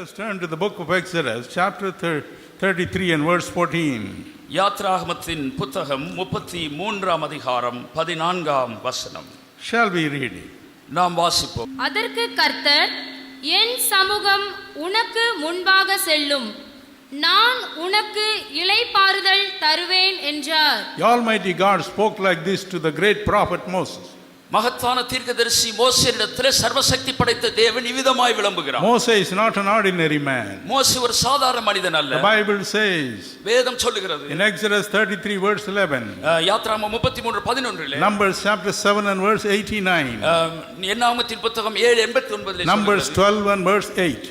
us turn to the book of Exodus, chapter 33 and verse 14. யாத்ராகமத்தின் புத்தகம் 33ஆம் அதிகாரம் 14ஆம் வசனம். Shall we read it? நாம் வாசிப்போம். அதற்கு கர்த்தர், என் சமூகம் உனக்கு முன்பாக செல்லும், நான் உனக்கு இளைப்பாறுதல் தருவேன் என்றார். The Almighty God spoke like this to the great prophet Moses. மகத்தான தீர்க்கதரிசி மோசேயிடத்திலே சர்வசக்தி படைத்த தேவன் இவ்விதமாய் விளம்புகிறார். Moses is not an ordinary man. மோசே ஒரு சாதாரண மனிதன் அல்ல. The Bible says, வேதம் சொல்லுகிறது, in Exodus 33 verse 11, யாத்ராகமம் 33:11, Numbers chapter 7 and verse 89, என்னாகமத்தின் புத்தகம் 7:89, Numbers 12 and verse 8,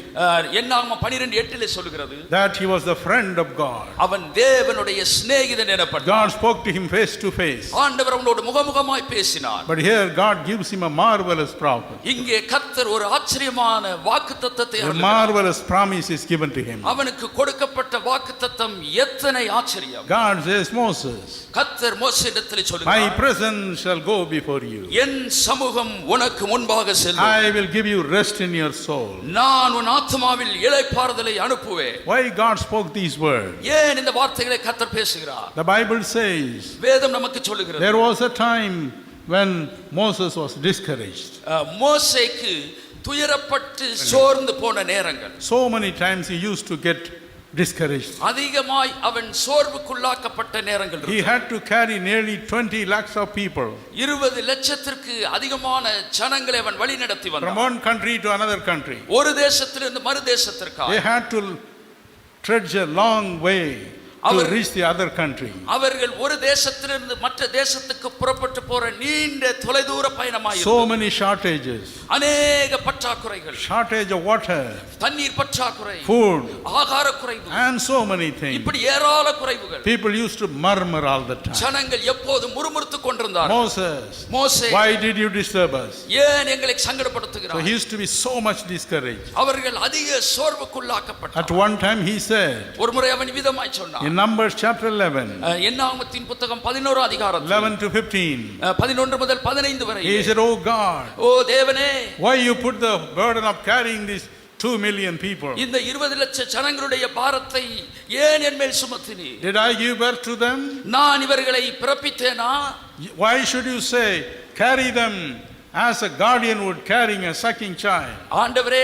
என்னாகமம் 12:8 சொல்லுகிறது, that he was the friend of God. அவன் தேவனுடைய சிநேகிதன் எனப்பட்டான். God spoke to him face to face. ஆண்டவர் அவனோடு முகமுகமாய் பேசினார். But here God gives him a marvelous prophet. இங்கே கர்த்தர் ஒரு ஆச்சரியமான வாக்குத்தத்தத்தை A marvelous promise is given to him. அவனுக்கு கொடுக்கப்பட்ட வாக்குத்தத்தம் எத்தனை ஆச்சரியம். God says, Moses, கர்த்தர் மோசேயிடத்தில் சொல்கிறார், my presence shall go before you. என் சமூகம் உனக்கு முன்பாக செல்லும். I will give you rest in your soul. நான் உன் ஆத்துமாவில் இளைப்பாறுதலை அனுப்புவேன். Why God spoke these words? ஏன் இந்த வார்த்தைகளை கர்த்தர் பேசுகிறார்? The Bible says, வேதம் நமக்கு சொல்லுகிறது, there was a time when Moses was discouraged. மோசேக்கு துயரப்பட்டு சோர்ந்து போன நேரங்கள். So many times he used to get discouraged. அதிகமாய் அவன் சோர்வுக்குள்ளாக்கப்பட்ட நேரங்கள். He had to carry nearly 20 lakhs of people. 20 லட்சத்திற்கு அதிகமான ஜனங்களை அவன் வழி நடத்தி வந்தான். From one country to another country. ஒரு தேசத்திலிருந்து மறு தேசத்திற்கு. They had to trudge a long way to reach the other country. அவர்கள் ஒரு தேசத்திலிருந்து மற்ற தேசத்துக்கு புறப்பட்டு போற நீண்ட தொலைதூர பயணமாய். So many shortages. அநேக பற்றாக்குறைகள். Shortage of water, தண்ணீர் பற்றாக்குறை, food, ஆகார குறைவு, and so many things. இப்படி ஏராள குறைவுகள். People used to murmur all the time. ஜனங்கள் எப்போதும் முறுமுறுத்துக் கொண்டிருந்தார்கள். Moses, மோசே, why did you disturb us? ஏன் எங்களை சங்கடப்படுத்துகிறாய்? So he used to be so much discouraged. அவர்கள் அதிக சோர்வுக்குள்ளாக்கப்பட்டார்கள். At one time he said, ஒரு முறை அவன் விதமாய் சொன்னான். in Numbers chapter 11, என்னாகமத்தின் புத்தகம் 11 அதிகாரம் 11 to 15, 11 முதல் 15 வரை, he said, oh God, ஓ தேவனே, why you put the burden of carrying these 2 million people? இந்த 20 லட்ச ஜனங்களுடைய பாரத்தை ஏன் என் மேல் சுமத்தினீர்? Did I give birth to them? நான் இவர்களை பிறப்பித்தேனா? Why should you say carry them as a guardian would carrying a sucking child? ஆண்டவரே,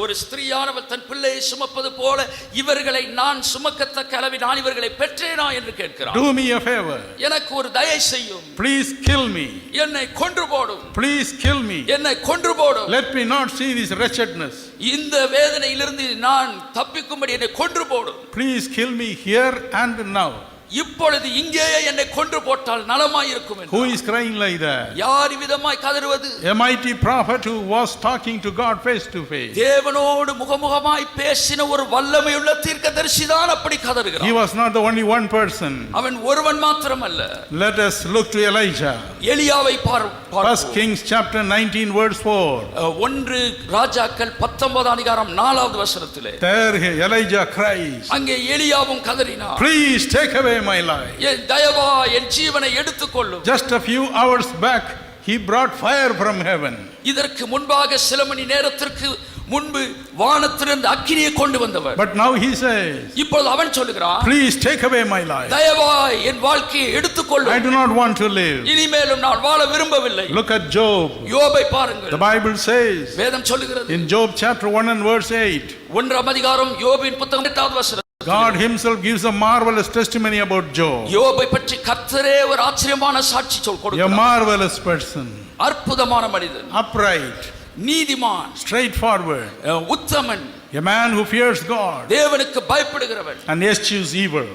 ஒரு ஸ்திரீயானவள் தன் பிள்ளையை சுமப்பது போல இவர்களை நான் சுமக்கத்தக்க அளவில் நான் இவர்களை பெற்றேனா என்று கேட்கிறார். Do me a favor. எனக்கு ஒரு தயை செய்யும். Please kill me. என்னை கொன்று போடும். Please kill me. என்னை கொன்று போடும். Let me not see this wretchedness. இந்த வேதனையிலிருந்து நான் தப்பிக்கும்படி என்னை கொன்று போடும். Please kill me here and now. இப்பொழுது இங்கேயே என்னை கொன்று போட்டால் நலமாய் இருக்கும். Who is crying like that? யார் விதமாய் கதறுவது? A mighty prophet who was talking to God face to face. தேவனோடு முகமுகமாய் பேசின ஒரு வல்லமையுள்ள தீர்க்கதரிசி தான் அப்படி கதறுகிறார். He was not the only one person. அவன் ஒருவன் மாத்திரமல்ல. Let us look to Elijah. எலியாவை பார்ப்போம். 1 Kings chapter 19 verse 4. 1 ராஜாக்கள் 19 அதிகாரம் 4வது வசனத்திலே, There Elijah cries, அங்கே எலியாவும் கதறினார், please take away my life. என் தயவா என் ஜீவனை எடுத்துக்கொள்ளும். Just a few hours back he brought fire from heaven. இதற்கு முன்பாக சில மணி நேரத்திற்கு முன்பு வானத்திலிருந்து அக்கினியை கொண்டு வந்தவர். But now he says, இப்பொழுது அவன் சொல்லுகிறான், please take away my life. தயவா என் வாழ்க்கையை எடுத்துக்கொள்ளும். I do not want to live. இனிமேலும் நான் வாழ விரும்பவில்லை. Look at Job. யோபை பாருங்கள். The Bible says, வேதம் சொல்லுகிறது, in Job chapter 1 and verse 8, 1ஆம் அதிகாரம் யோபின் புத்தகம் 8வது வசனம், God himself gives a marvelous testimony about Job. யோபை பற்றி கர்த்தரே ஒரு ஆச்சரியமான சாட்சி கொடுக்கிறார். A marvelous person, அற்புதமான மனிதன், upright, நீதிமான், straightforward, Uthaman, a man who fears God தேவனுக்கு பயப்படுகிறவன், and eschews evil.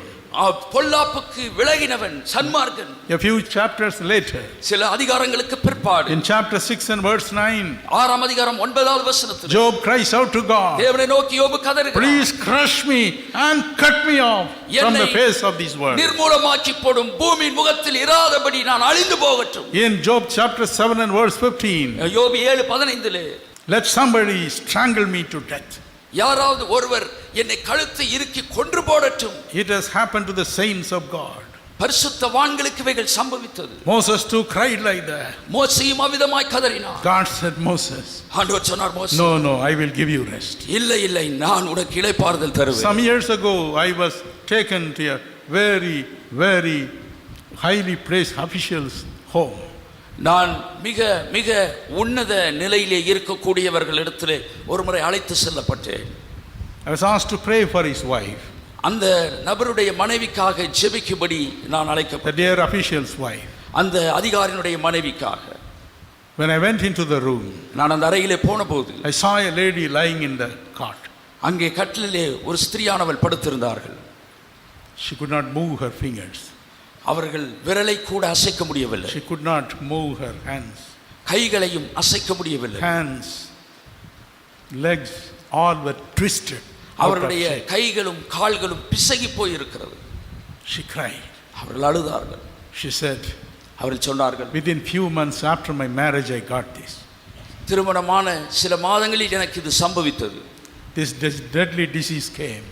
பொல்லாப்புக்கு விலகினவன், சன்மார்க்கன். A few chapters later, சில அதிகாரங்களுக்கு பிற்பாடு, in chapter 6 and verse 9, 6ஆம் அதிகாரம் 9வது வசனத்தில், Job cries out to God, தேவனை நோக்கி யோபு கதறுகிறார், please crush me and cut me off from the face of this world. நிர்மூலமாக்கி போடும், பூமியின் முகத்தில் இராதபடி நான் அழிந்து போகட்டும். In Job chapter 7 and verse 15, யோபு 7:15, let somebody strangle me to death. யாராவது ஒருவர் என்னை கழுத்தை இறுக்கி கொன்று போடட்டும். It has happened to the saints of God. பரிசுத்தவான்களுக்கு இவைகள் சம்பவித்தது. Moses too cried like that. மோசேயும் அவ்விதமாய் கதறினார். God said, Moses, ஆண்டவர் சொன்னார், மோசே, no, I will give you rest. இல்லை இல்லை, நான் உனக்கு இளைப்பாறுதல் தருவேன். Some years ago, I was taken to a very, very highly praised official's home. நான் மிக மிக உன்னத நிலையிலே இருக்கக்கூடியவர்களிடத்திலே ஒரு முறை அழைத்து செல்லப்பட்டேன். I was asked to pray for his wife, அந்த நபருடைய மனைவிக்காக ஜெபிக்கும்படி நான் the அழைக்கப்பட்டேன். dear official's wife. அந்த அதிகாரியினுடைய மனைவிக்காக. When I went into the room, நான் அந்த அறையிலே போனபோது I saw a lady lying in the cot. அங்கே கட்டிலே ஒரு ஸ்திரியானவள் படுத்திருந்தார்கள். She could not move her fingers. அவர்கள் விரலை கூட அசைக்க முடியவில்லை. She could not move her hands. கைகளையும் அசைக்க முடியவில்லை. Hands, legs, all were twisted. அவர்களுடைய கைகளும் கால்களும் பிசகி போய் இருக்கிறது. She cried. அவர்கள் அழுதார்கள். She said, அவர்கள் சொன்னார்கள், within few months after my marriage, I got this. திருமணமான சில மாதங்களில் எனக்கு இது சம்பவித்தது. This deadly disease came.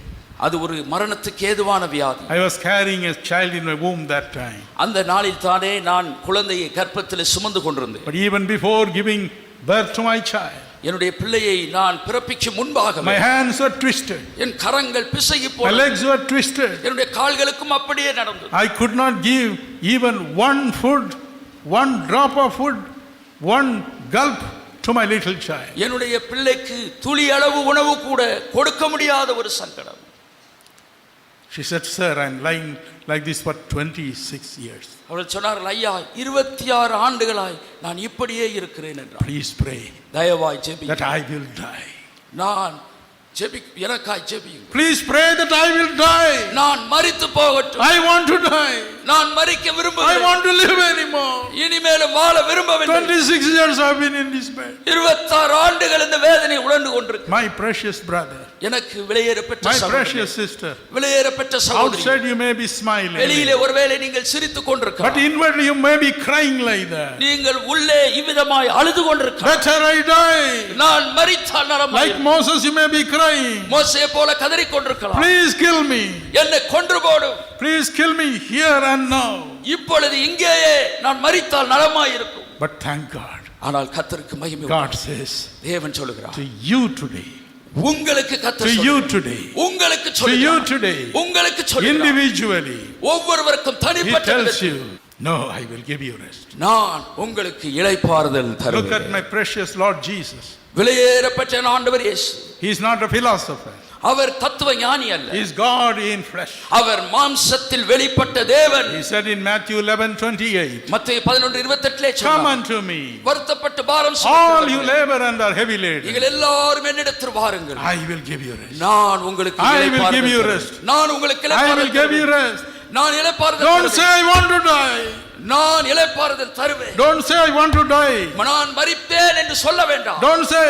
அது ஒரு மரணத்துக்கு ஏதுவான வியாதி. I was carrying a child in my womb that time. அந்த நாளில் தானே நான் குழந்தையை கர்ப்பத்தில் சுமந்து கொண்டிருந்தேன். But even before giving birth to my child, என்னுடைய பிள்ளையை நான் பிறப்பிக்கும் முன்பாக my hands were twisted. என் கரங்கள் பிசகி My போனது. legs were twisted. என்னுடைய கால்களுக்கும் அப்படியே நடந்தது. I could not give even one food, one drop of food, one gulp to my little child. என்னுடைய பிள்ளைக்கு துளி அளவு உணவு கூட கொடுக்க முடியாத ஒரு சங்கடம். She said, sir, I'm lying like this for 26 years. அவள் சொன்னார்கள், ஐயா, 26 ஆண்டுகளாய் நான் இப்படியே இருக்கிறேன் என்றார். Please pray தயவாய் ஜெபி, that I will die. நான் ஜெபி, எனக்காய் ஜெபியுங்கள். Please pray that I will die. நான் மரித்து போகட்டும். I want to die. நான் மரிக்க I விரும்பவில்லை. want to live anymore. இனிமேலும் வாழ விரும்பவில்லை. 26 years I've been in this bed. 26 ஆண்டுகள் இந்த வேதனை உணர்ந்து கொண்டிருக்கிறேன். My precious brother, எனக்கு விலையேறப்பெற்ற my சகோதரி, precious sister, விலையேறப்பெற்ற சகோதரி, outside you may be smiling, வெளியிலே ஒருவேளை நீங்கள் சிரித்துக் but கொண்டிருக்கலாம். inwardly you may be crying like that. நீங்கள் உள்ளே இவ்விதமாய் அழுது கொண்டிருக்கலாம். Better I die. நான் மரித்தால் Like நலமாயிருக்கும். Moses you may be crying. மோசே போல கதறிக் கொண்டிருக்கலாம். Please kill me. என்னை கொன்று போடும். Please kill me here and now. இப்பொழுது இங்கேயே நான் மரித்தால் நலமாயிருக்கும். But thank God. ஆனால் கர்த்தருக்கு மகிமை God உண்டாகட்டும். says தேவன் சொல்லுகிறார், to you today, உங்களுக்கு to கர்த்தர் you சொல்லுகிறார். today, உங்களுக்கு to you சொல்லுகிறார். today, உங்களுக்கு சொல்லுகிறார். individually, ஒவ்வொருவருக்கும் He தனிப்பட்ட tells விதத்தில், you, no, I will give you rest. நான் உங்களுக்கு இளைப்பாறுதல் Look at தருவேன். my precious Lord Jesus. விலையேறப்பெற்ற என் ஆண்டவர் இயேசு. He is not a philosopher. அவர் தத்துவ ஞானி அல்ல. He is God in flesh. அவர் மாம்சத்தில் வெளிப்பட்ட தேவன். He said in Matthew 11:28, மத்தேயு 11:28 come சொன்னார், unto me, வருத்தப்பட்டு பாரம் all you சுமக்கிறவர்களே, labor and are heavy laden, நீங்கள் எல்லாரும் என்னிடத்தில் வாருங்கள், I will give you rest. நான் உங்களுக்கு I will give இளைப்பாறுதல் you தருவேன். rest. நான் உங்களுக்கு I will இளைப்பாறுதல் give you தருவேன். rest. நான் இளைப்பாறுதல் Don't say தருவேன். I want to die. நான் இளைப்பாறுதல் தருவேன். Don't say I want to die. நான் மரிப்பேன் என்று சொல்ல வேண்டாம். Don't say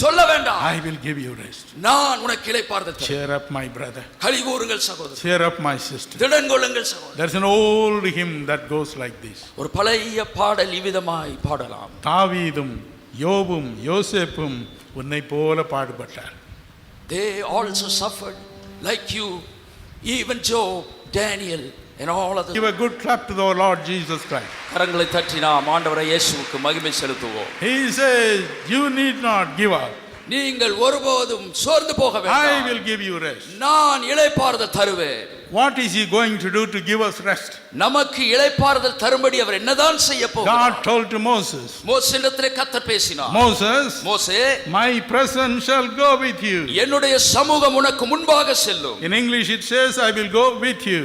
சொல்ல வேண்டாம். I will give you rest. நான் உனக்கு இளைப்பாறுதல் தருவேன். Cheer up my brother. கலிகூறுங்கள் சகோதரர், Cheer up my sister. திடங்கொள்ளுங்கள் சகோதரர். There's an old hymn that goes like this. ஒரு பழைய பாடல் இவ்விதமாய் பாடலாம். தாவீதும் யோபும் யோசேப்பும் உன்னை போல பாடுபட்டார். They also suffered like you, even Job, Daniel and all others. Give a good clap to the Lord Jesus Christ. கரங்களை தட்டி நாம் ஆண்டவரை இயேசுவுக்கு மகிமை செலுத்துவோம். He says, you need not give up. நீங்கள் ஒருபோதும் சோர்ந்து போக I வேண்டாம். will give you rest. நான் இளைப்பாறுதல் தருவேன். What is he going to do to give us rest? நமக்கு இளைப்பாறுதல் தரும்படி அவர் என்னதான் செய்ய போகிறார்? God told to Moses, மோசேயிடத்திலே கர்த்தர் பேசினார். Moses, மோசே, my presence shall go with you. என்னுடைய சமூகம் உனக்கு முன்பாக செல்லும். In English it says, I will go with you.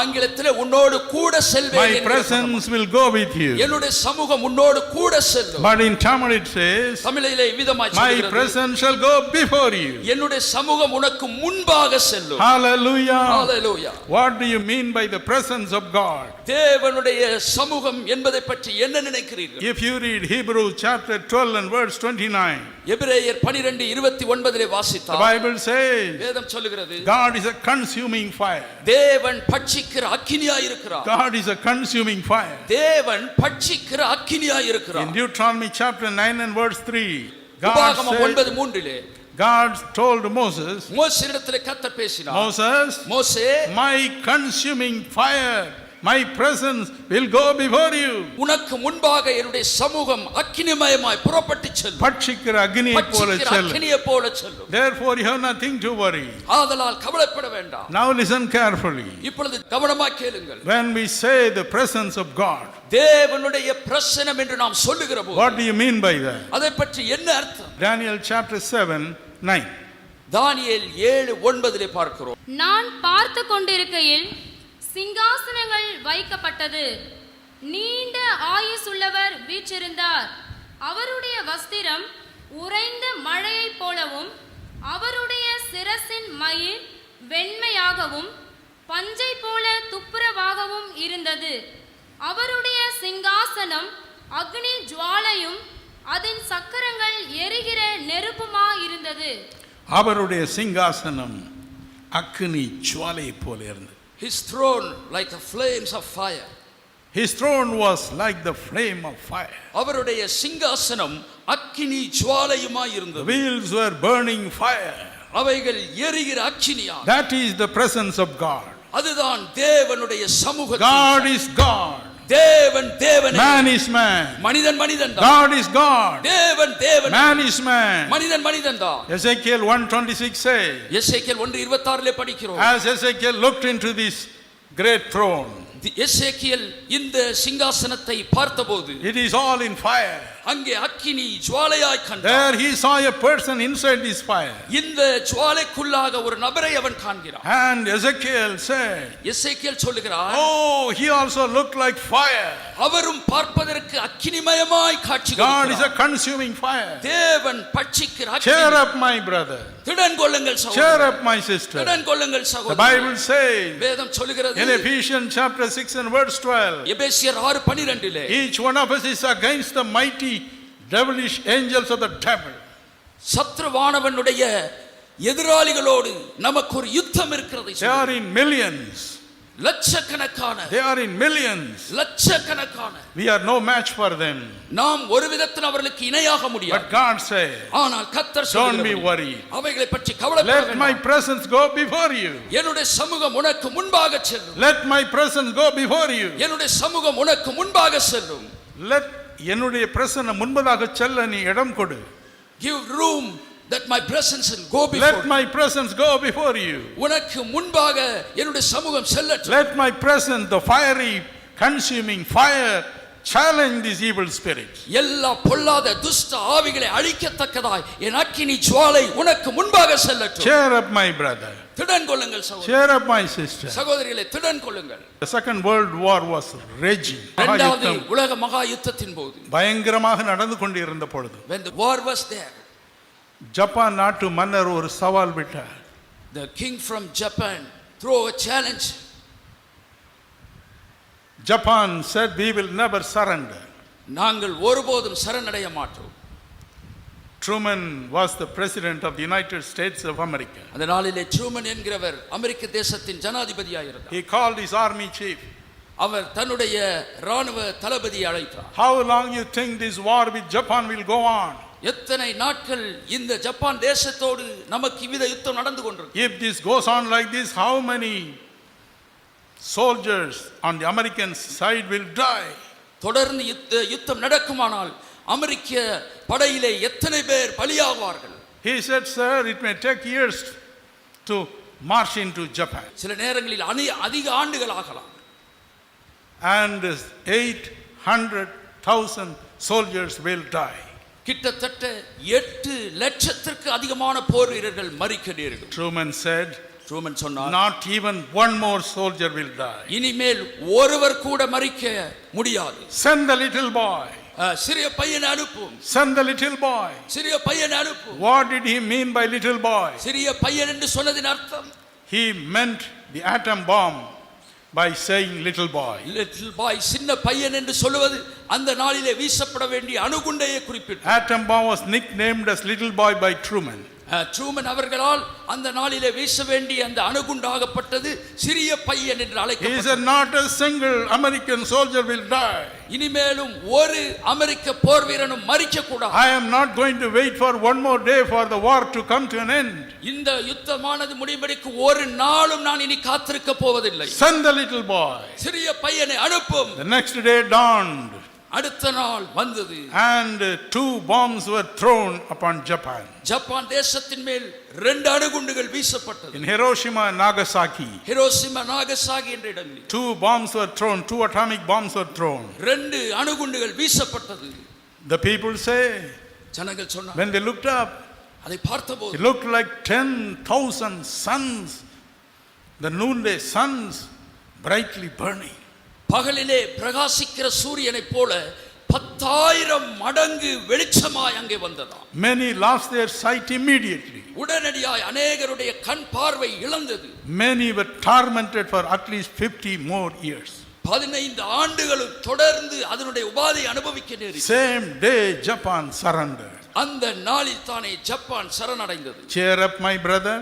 ஆங்கிலத்திலே உன்னோடு கூட செல்வேன் My என்கிறது. presence will go with you. என்னுடைய சமூகம் உன்னோடு கூட செல்லும். But in Tamil it says, தமிழிலே விதமாய் my சொல்கிறது, presence shall go before you. என்னுடைய சமூகம் உனக்கு முன்பாக செல்லும். Hallelujah. Hallelujah. What do you mean by the presence of God? தேவனுடைய சமூகம் என்பதை பற்றி என்ன நினைக்கிறீர்கள்? If you read Hebrews chapter 12 and verse 29, எபிரேயர் 12:29 the வாசித்தால் Bible says, வேதம் சொல்லுகிறது, God is a consuming fire. தேவன் பட்சிக்கிற அக்கினியாய் இருக்கிறார். God is a consuming fire. தேவன் பட்சிக்கிற அக்கினியாய் In இருக்கிறார். Deuteronomy chapter 9 and verse 3, God உபாகமம் said, 9:3 God told Moses, மோசேயிடத்திலே கர்த்தர் பேசினார். Moses, மோசே, my consuming fire my presence will go before you. உனக்கு முன்பாக என்னுடைய சமூகம் அக்கினிமயமாய் புறப்பட்டு செல்லும். பட்சிக்கிற அக்னியைப் போல செல்லும். அக்கினியைப் போல செல்லும். Therefore you have nothing to worry. ஆதலால் கவலைப்பட வேண்டாம். Now listen carefully. இப்பொழுது கவனமாய் கேளுங்கள். When we say the presence of God, தேவனுடைய பிரசன்னம் என்று நாம் சொல்லுகிறோம். what do you mean by that? அதை பற்றி என்ன அர்த்தம்? Daniel chapter 7:9. தானியேல் 7:9 பார்க்கிறோம். நான் பார்த்து கொண்டிருக்கையில் சிங்காசனங்கள் வைக்கப்பட்டது, நீண்ட ஆயுசுள்ளவர் வீற்றிருந்தார். அவருடைய வஸ்திரம் உறைந்த மழையைப் போலவும் அவருடைய சிரசின் மயிர் வெண்மையாகவும் பஞ்சை போல துப்புரவாகவும் இருந்தது. அவருடைய சிங்காசனம் அக்னி ஜுவாலையும் அதன் சக்கரங்கள் எரிகிற நெருப்புமாயிருந்தது. அவருடைய சிங்காசனம் அக்னி ஜுவாலையைப் போல இருந்தது. His throne like the flames of fire. His throne was like the flame of fire. அவருடைய சிங்காசனம் அக்கினி ஜுவாலையுமாய் The இருந்தது. wheels were burning fire. அவைகள் எரிகிற அக்கினியா. That is the presence of God. அதுதான் தேவனுடைய சமூகம். God is God. தேவன் தேவனே. Man is man. மனிதன் மனிதன் தான். God is God. தேவன் தேவன். Man is man. மனிதன் மனிதன் தான். Ezekiel 1:26 says, எசேக்கியேல் 1:26 படிக்கிறோம். as Ezekiel looked into this great throne, எசேக்கியேல் இந்த சிங்காசனத்தை பார்த்தபோது it is all in fire. அங்கே அக்கினி ஜுவாலையாய் கண்டார். There he saw a person inside this fire. இந்த ஜுவாலைக்குள்ளாக ஒரு நபரை அவன் காண்கிறான். And Ezekiel said, எசேக்கியேல் சொல்லுகிறார், oh, he also looked like fire. அவரும் பார்ப்பதற்கு அக்கினிமயமாய் காட்சி God is a கொடுக்கிறார். consuming fire. தேவன் பட்சிக்கிற Cheer அக்கினி. up, my brother. திடன் கொள்ளுங்கள் Cheer சகோதரர். up, my sister. திடன் கொள்ளுங்கள் The சகோதரர். Bible says வேதம் சொல்லுகிறது in Ephesians chapter 6 and verse 12, எபேசியர் 6:12 each one of us is against the mighty devilish angels of the devil. சத்ருவானவனுடைய எதிராளிகளோடு நமக்கு ஒரு யுத்தம் இருக்கிறது. They are in millions. லட்சக்கணக்கான. They are in millions. லட்சக்கணக்கான. We are no match for them. நாம் ஒரு விதத்தில் அவர்களுக்கு இணையாக முடியாது. But God said, ஆனால் கர்த்தர் don't be சொல்கிறார், worried. அவைகளை பற்றி கவலைப்பட Let my வேண்டாம். presence go before you. என்னுடைய சமூகம் உனக்கு முன்பாக செல்லும். Let my presence go before you. என்னுடைய சமூகம் உனக்கு முன்பாக செல்லும். Let என்னுடைய பிரசன்னம் முன்பதாக செல்ல நீ இடம் கொடு. Give room that my presence will go before. Let my presence go before you. உனக்கு முன்பாக என்னுடைய சமூகம் செல்லட்டும். Let my presence, the fiery consuming fire, challenge these evil spirits. எல்லா பொல்லாத துஷ்ட ஆவிகளை அழிக்கத்தக்கதாய் என் அக்கினி ஜுவாலை உனக்கு முன்பாக செல்லட்டும். Cheer up, my brother. திடன் கொள்ளுங்கள் சகோதரர். Cheer up, my sister. சகோதரிகளே திடன் கொள்ளுங்கள். The Second World War was raging. இரண்டாவது உலக மகா யுத்தத்தின் போது பயங்கரமாக நடந்து கொண்டிருந்த பொழுது when the war was there, Japan நாட்டு மன்னர் ஒரு சவால் விட்டார். the king from Japan threw a challenge. Japan said, we will never surrender. நாங்கள் ஒருபோதும் சரணடைய மாட்டோம். Truman was the president of the United States of America. அந்த நாளிலே ட்ரூமன் என்கிறவர் அமெரிக்க தேசத்தின் ஜனாதிபதியாக இருந்தார். He called his army chief. அவர் தன்னுடைய ராணுவ தளபதியை அழைத்தார். How long you think this war with Japan will go on? எத்தனை நாட்கள் இந்த ஜப்பான் தேசத்தோடு நமக்கு இவ்வித யுத்தம் நடந்து கொண்டிருக்கு? If this goes on like this, how many soldiers on the American side will die? தொடர்ந்து யுத்தம் நடக்குமானால் அமெரிக்க படையிலே எத்தனை பேர் பலியாவார்கள்? He said, sir, it may take years to march into Japan. சில நேரங்களில் அதிக ஆண்டுகள் ஆகலாம். And 800,000 soldiers will die. கிட்டத்தட்ட 8 லட்சத்திற்கு அதிகமான போர் வீரர்கள் மரிக்க நேரிடும். Truman said, ட்ரூமன் சொன்னார், not even one more soldier will die. இனிமேல் ஒருவர் கூட மரிக்க முடியாது. Send the little boy. சிறிய பையனை அனுப்பும். Send the little boy. சிறிய பையனை அனுப்பும். What did he mean by little boy? சிறிய பையன் என்று சொன்னதின் அர்த்தம், He meant the atom bomb by saying little boy. Little boy சின்ன பையன் என்று சொல்லுவது அந்த நாளிலே வீசப்பட வேண்டிய அணுகுண்டையை குறிப்பிட்டு. Atom bomb was nicknamed as little boy by Truman. Truman அவர்களால் அந்த நாளிலே வீச வேண்டிய அந்த அணுகுண்டாகப்பட்டது சிறிய பையன் என்று He said, அழைக்கப்பட்டது. not a single American soldier will die. இனிமேலும் ஒரு அமெரிக்க போர் வீரனும் மரிக்க கூடாது. I am not going to wait for one more day for the war to come to an end. இந்த யுத்தமானது முடிவடைக்கு ஒரு நாளும் நான் இனி காத்திருக்க போவதில்லை. Send the little boy. சிறிய பையனை அனுப்பும். The next day dawned, அடுத்த நாள் வந்தது. and 2 bombs were thrown upon Japan. Japan தேசத்தின் மேல் 2 அணுகுண்டுகள் வீசப்பட்டது. In Hiroshima and Nagasaki, Hiroshima Nagasaki என்ற இடங்களில் 2 bombs were thrown, 2 atomic bombs were thrown. 2 அணுகுண்டுகள் வீசப்பட்டது. The people say, ஜனங்கள் சொன்னார், when they looked up, அதை பார்த்தபோது it looked like 10,000 suns, the noonday suns brightly burning. பகலிலே பிரகாசிக்கிற சூரியனைப் போல 10,000 மடங்கு வெளிச்சமாய் அங்கே வந்ததாம். Many lost their sight immediately. உடனடியாய் அநேகருடைய கண் பார்வை இழந்தது. Many were tormented for at least 50 more years. 15 ஆண்டுகளும் தொடர்ந்து அதனுடைய உபாதை அனுபவிக்க நேரிட்டது. Same day Japan surrendered. அந்த நாளில் தானே Japan சரணடைந்தது. Cheer up, my brother.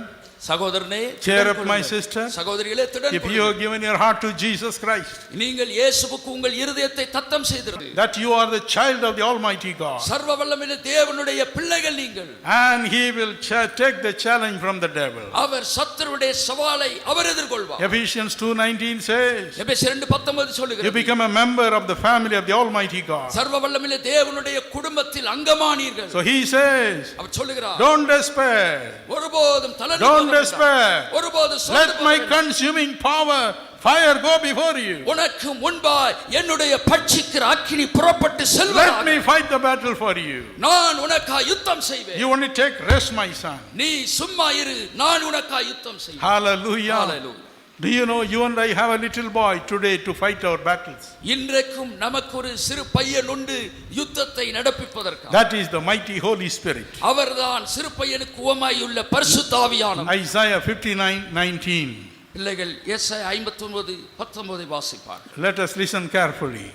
சகோதரனே, Cheer up, my sister. சகோதரிகளே, திடன் If you have given your heart to Jesus Christ, நீங்கள் இயேசுவுக்கு உங்கள் இருதயத்தை தத்தம் செய்திருக்கிறீர்கள், that you are the child of the Almighty God, சர்வ வல்லமையுள்ள தேவனுடைய பிள்ளைகள் நீங்கள், and He will take the challenge from the devil. அவர் சத்துருடைய சவாலை அவர் எதிர்கொள்வார். Ephesians 2:19 says, எபேசியர் 2:19 you சொல்லுகிறது, become a member of the family of the Almighty God. சர்வ வல்லமையுள்ள தேவனுடைய குடும்பத்தில் அங்கமானீர்கள். So He says, அவர் சொல்லுகிறார், don't despair. ஒருபோதும் தளர்ந்து Don't போக வேண்டாம். despair. ஒருபோதும் சோர்ந்து Let போக my வேண்டாம். consuming power, fire go before you. உனக்கு முன்பாய் என்னுடைய பட்சிக்கிற அக்கினி புறப்பட்டு Let செல்வதாக me fight the battle for you. நான் உனக்காக யுத்தம் செய்வேன். You only take rest, my son. நீ சும்மா இரு, நான் உனக்காக யுத்தம் செய்வேன். Hallelujah. Hallelujah. Do you know you and I have a little boy today to fight our battles? இன்றைக்கும் நமக்கு ஒரு சிறு பையன் உண்டு யுத்தத்தை நடப்பிப்பதற்காக. That is the mighty Holy Spirit. அவர்தான் சிறு பையனுக்கு உவமாயுள்ள பரிசுத்த ஆவியானவர். Isaiah 59:19. பிள்ளைகள் ஏசாயா 59:19 வாசிப்பார். Let us listen carefully.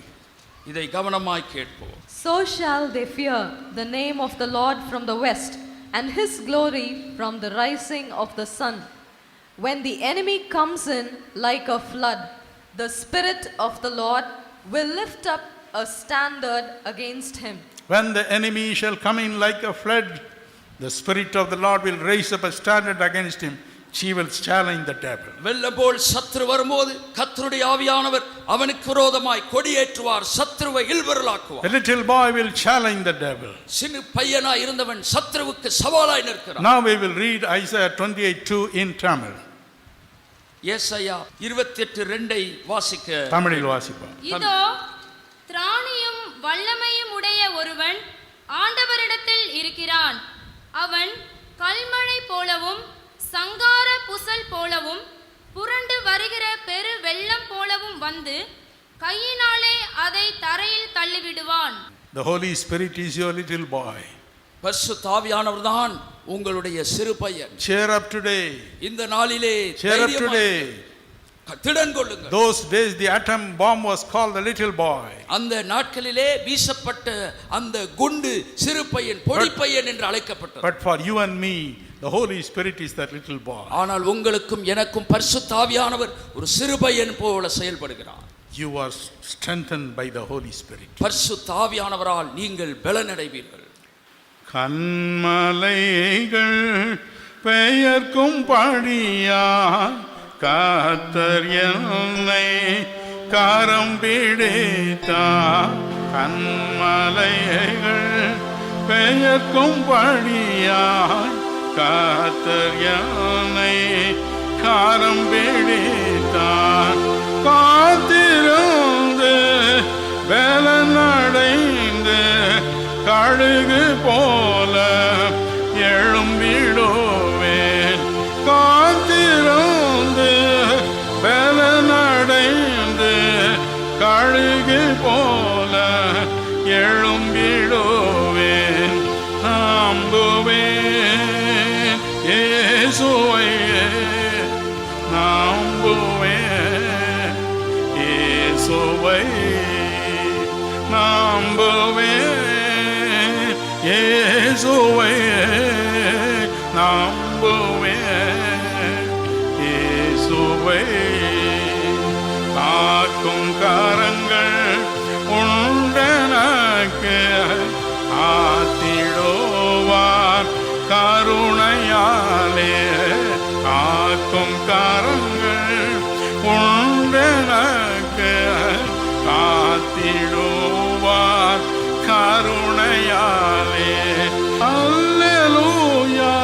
இதை கவனமாய் கேட்போம். So shall they fear the name of the Lord from the west, and his glory from the rising of the sun. When the enemy comes in like a flood, the Spirit of the Lord will lift up a standard against him. When the enemy shall come in like a flood, the Spirit of the Lord will raise up a standard against him. She will challenge the devil. வெள்ளம் போல் சத்துரு வரும்போது கர்த்தருடைய ஆவியானவர் அவனுக்கு விரோதமாய் கொடியேற்றுவார், சத்துருவை இல்வரலாக்குவார். A little boy will challenge the devil. சிறு பையனாய் இருந்தவன் சத்துருவுக்கு சவாலாய் நிற்கிறான். Now we will read Isaiah 28:2 in Tamil. ஏசாயா 28:2 வாசிக்க. தமிழில் வாசிப்போம். இதோ திராணியும் வல்லமையும் உடைய ஒருவன் ஆண்டவரிடத்தில் இருக்கிறான். அவன் கல்மழை போலவும் சங்கார புசல் போலவும் புரண்டு வருகிற பெரு வெள்ளம் போலவும் வந்து கையினாலே அதை தரையில் தள்ளிவிடுவான். The Holy Spirit is your little boy. பரிசுத்த ஆவியானவர் தான் உங்களுடைய சிறு பையன். Cheer up today. இந்த நாளிலே Cheer up today. திடன் கொள்ளுங்கள். Those days the atom bomb was called the little boy. அந்த நாட்களிலே வீசப்பட்ட அந்த குண்டு சிறு பையன், பொடி பையன் என்று அழைக்கப்பட்டது. But for you and me, the Holy Spirit is that little boy. ஆனால் உங்களுக்கும் எனக்கும் பரிசுத்த ஆவியானவர் ஒரு சிறு பையன் போல செயல்படுகிறார். You are strengthened by the Holy Spirit. பரிசுத்த ஆவியானவரால் நீங்கள் பலனடைவீர்கள். கண்மலைகள் பெயர்க்கும் படியாய் கர்த்தர் என்னை கரம் பிடித்தார். கண்மலைகள் பெயர்க்கும் படியாய் கர்த்தர் என்னை கரம் பிடித்தார். காத்திருந்து பலனடைந்து கழுகு போல எழும்பிடுவேன். காத்திருந்து பலனடைந்து கழுகு போல எழும்பிடுவேன். நம்புவேன் இயேசுவை, நம்புவேன் இயேசுவை, நம்புவேன் இயேசுவை, நம்புவேன் இயேசுவை. காக்கும் கரங்கள் உண்டனக்கு ஆத்திடுவார் கருணையாலே. காக்கும் கரங்கள் உண்டனக்கு காத்திடுவார் கருணையாலே. அல்லேலூயா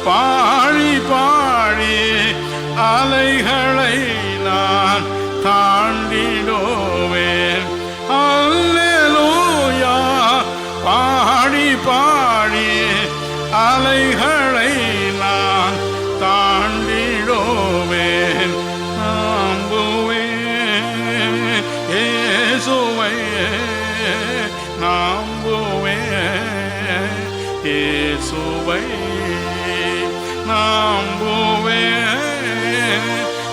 பாடி பாடி அலைகளை நான் தாண்டிடுவேன். அல்லேலூயா பாடி பாடி அலைகளை நான் தாண்டிடுவேன். நம்புவேன் இயேசுவை, நம்புவேன் இயேசுவை, நம்புவேன்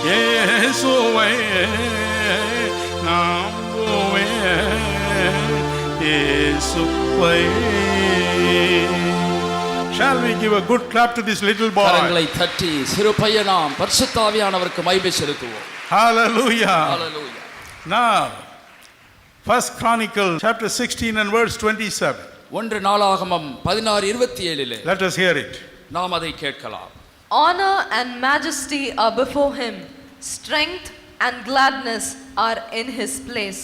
இயேசுவை, நம்புவேன் இயேசுவை. Shall we give a good clap to this little boy? கரங்களை தட்டி சிறு பையனாம் பரிசுத்த ஆவியானவருக்கு மகிமை செலுத்துவோம். Hallelujah. Hallelujah. Now, First Chronicles chapter 16 and verse 27. 1 நாளாகமம் 16:27. Let us hear it. நாம் அதை கேட்கலாம். Honor and majesty are before him, strength and gladness are in his place.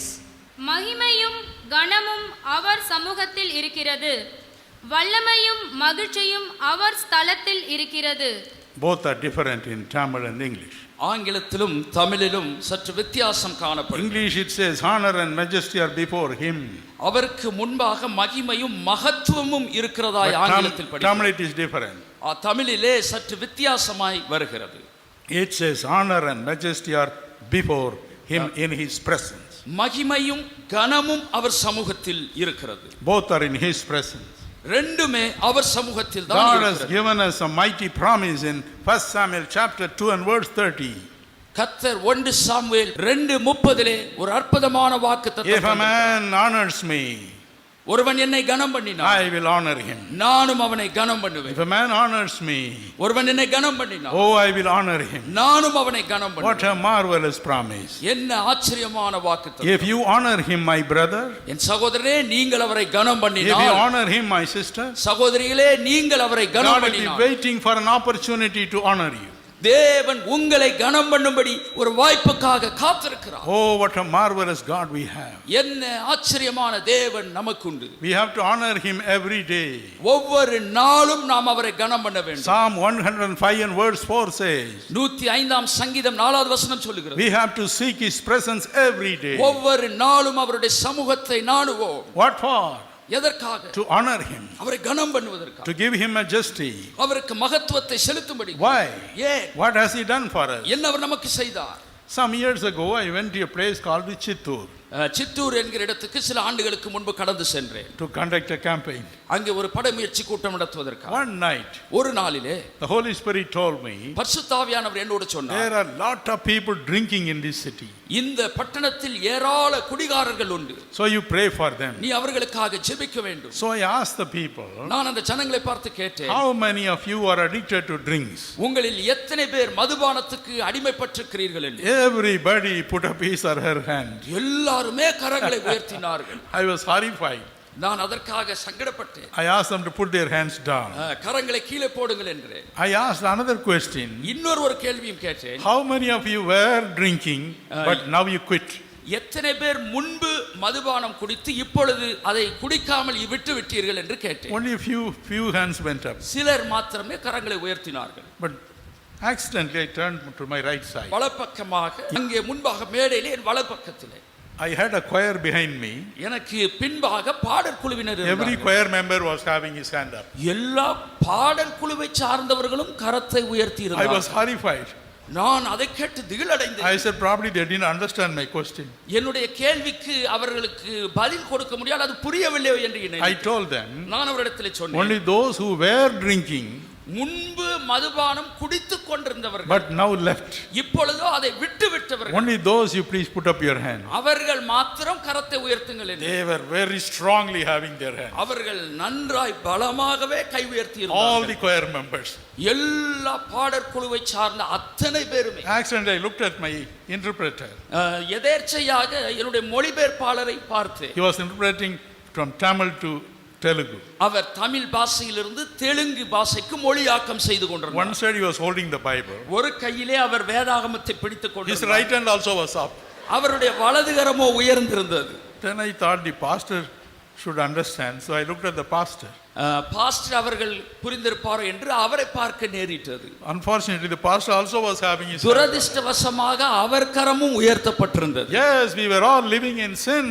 மகிமையும் கனமும் அவர் சமூகத்தில் இருக்கிறது, வல்லமையும் மகிழ்ச்சியும் அவர் ஸ்தலத்தில் இருக்கிறது. Both are different in Tamil and English. ஆங்கிலத்திலும் தமிழிலும் சற்று வித்தியாசம் காணப்படும். English it says honor and majesty are before him. அவருக்கு முன்பாக மகிமையும் மகத்துவமும் இருக்கிறதாய் ஆங்கிலத்தில் Tamil படிக்கிறோம். it is different. தமிழிலே சற்று வித்தியாசமாய் வருகிறது. It says honor and majesty are before him in his presence. மகிமையும் கனமும் அவர் சமூகத்தில் இருக்கிறது. Both are in his presence. ரெண்டுமே அவர் சமூகத்தில் தான் God has இருக்கிறது. given us a mighty promise in 1 Samuel chapter 2 and verse 30. கர்த்தர் 1 சாமுவேல் 2:30 ஒரு அற்புதமான If வாக்குத்தத்தம் a man honors me, ஒருவன் என்னை கனம் பண்ணினான், I will honor him. நானும் அவனை கனம் பண்ணுவேன். If a man honors me, ஒருவன் என்னை கனம் பண்ணினான், oh, I will honor him. நானும் அவனை கனம் What பண்ணுவேன். a marvelous promise. என்ன ஆச்சரியமான வாக்குத்தத்தம். If you honor him, my brother, என் சகோதரனே நீங்கள் அவரை கனம் if you பண்ணினால், honor him, my sister, சகோதரிகளே நீங்கள் அவரை கனம் God will be பண்ணினால், waiting for an opportunity to honor you. தேவன் உங்களை கனம் பண்ணும்படி ஒரு வாய்ப்புக்காக காத்திருக்கிறார். Oh, what a marvelous God we have. என்ன ஆச்சரியமான தேவன் நமக்குண்டு. We have to honor him every day. ஒவ்வொரு நாளும் நாம் அவரை கனம் பண்ண வேண்டும். Psalm 105 and verse 4 says, 105ஆம் சங்கீதம் 4வது வசனம் சொல்லுகிறது, we have to seek his presence every day. ஒவ்வொரு நாளும் அவருடைய சமூகத்தை நாடுவோம். What for? எதற்காக? To honor him, அவரை கனம் பண்ணுவதற்காக, to give him majesty. அவருக்கு மகத்துவத்தை செலுத்தும்படி. Why? ஏன்? What has he done for us? என்ன அவர் நமக்கு செய்தார்? Some years ago, I went to a place called Chittoor Chittoor என்கிற இடத்துக்கு சில ஆண்டுகளுக்கு முன்பு கடந்து சென்றேன். to conduct a campaign. அங்கே ஒரு படைமுயற்சி கூட்டம் நடத்துவதற்காக. One night, ஒரு நாளிலே the Holy Spirit told me, பரிசுத்த ஆவியானவர் என்னோடு சொன்னார், there are lot of people drinking in this city. இந்த பட்டணத்தில் ஏராள குடிகாரர்கள் உண்டு. So you pray for them. நீ அவர்களுக்காக ஜெபிக்க வேண்டும். So I asked the people, நான் அந்த ஜனங்களை பார்த்து கேட்டேன், how many of you are addicted to drinks? உங்களில் எத்தனை பேர் மதுபானத்துக்கு அடிமைப்பட்டிருக்கிறீர்கள் என்று. Everybody put up his or her hand. எல்லாருமே கரங்களை உயர்த்தினார்கள். I was horrified. நான் அதற்காக சங்கடப்பட்டேன். I asked them to put their hands down. கரங்களை கீழே போடுங்கள் என்றேன். I asked another question. இன்னொரு கேள்வியும் கேட்டேன், how many of you were drinking but now you quit? எத்தனை பேர் முன்பு மதுபானம் குடித்து இப்பொழுது அதை குடிக்காமல் விட்டு விட்டீர்கள் என்று கேட்டேன். Only a few hands went up. சிலர் மாத்திரமே கரங்களை உயர்த்தினார்கள். But accidentally I turned to my right side. வலப்பக்கமாக அங்கே முன்பாக மேடையிலே என் வலப்பக்கத்திலே I had a choir behind me. எனக்கு பின்பாக பாடற் குழுவினர் Every இருந்தார்கள். choir member was having his hand up. எல்லா பாடற் குழுவை சார்ந்தவர்களும் கரத்தை உயர்த்தி I was இருந்தார்கள். horrified. நான் அதை கேட்டு திகிலடைந்தேன். I said probably they didn't understand my question. என்னுடைய கேள்விக்கு அவர்களுக்கு பதில் கொடுக்க முடியாது, அது புரியவில்லை என்று I நினைத்தேன். told them நான் அவரிடத்தில் சொன்னேன், only those who were drinking முன்பு மதுபானம் குடித்துக் கொண்டிருந்தவர்கள், but now left. இப்பொழுதோ அதை விட்டு விட்டவர்கள். Only those you please put up your hand. அவர்கள் மாத்திரம் கரத்தை உயர்த்துங்கள் என்று. They were very strongly having their hand. அவர்கள் நன்றாய் பலமாகவே கை உயர்த்தி All the இருந்தார்கள். choir members. எல்லா பாடற் குழுவை சார்ந்த அத்தனை பேருமே. Accidentally I looked at my interpreter. எதேர்ச்சையாக என்னுடைய மொழிபெயர்ப்பாளரை பார்த்தேன். He was interpreting from Tamil to Telugu. அவர் தமிழ் பாஷையிலிருந்து தெலுங்கு பாஷைக்கு மொழியாக்கம் செய்து One கொண்டிருந்தார். side he was holding the Bible. ஒரு கையிலே அவர் வேதாகமத்தை பிடித்துக் His கொண்டிருந்தார். right hand also was up. அவருடைய வலதுகரமோ உயர்ந்திருந்தது. Then I thought the pastor should understand. So I looked at the pastor. Pastor அவர்கள் புரிந்திருப்பாரோ என்று அவரை பார்க்க நேரிட்டது. Unfortunately, the pastor also was having his hand up. துரதிர்ஷ்டவசமாக அவர் கரமும் உயர்த்தப்பட்டிருந்தது. Yes, we were all living in sin.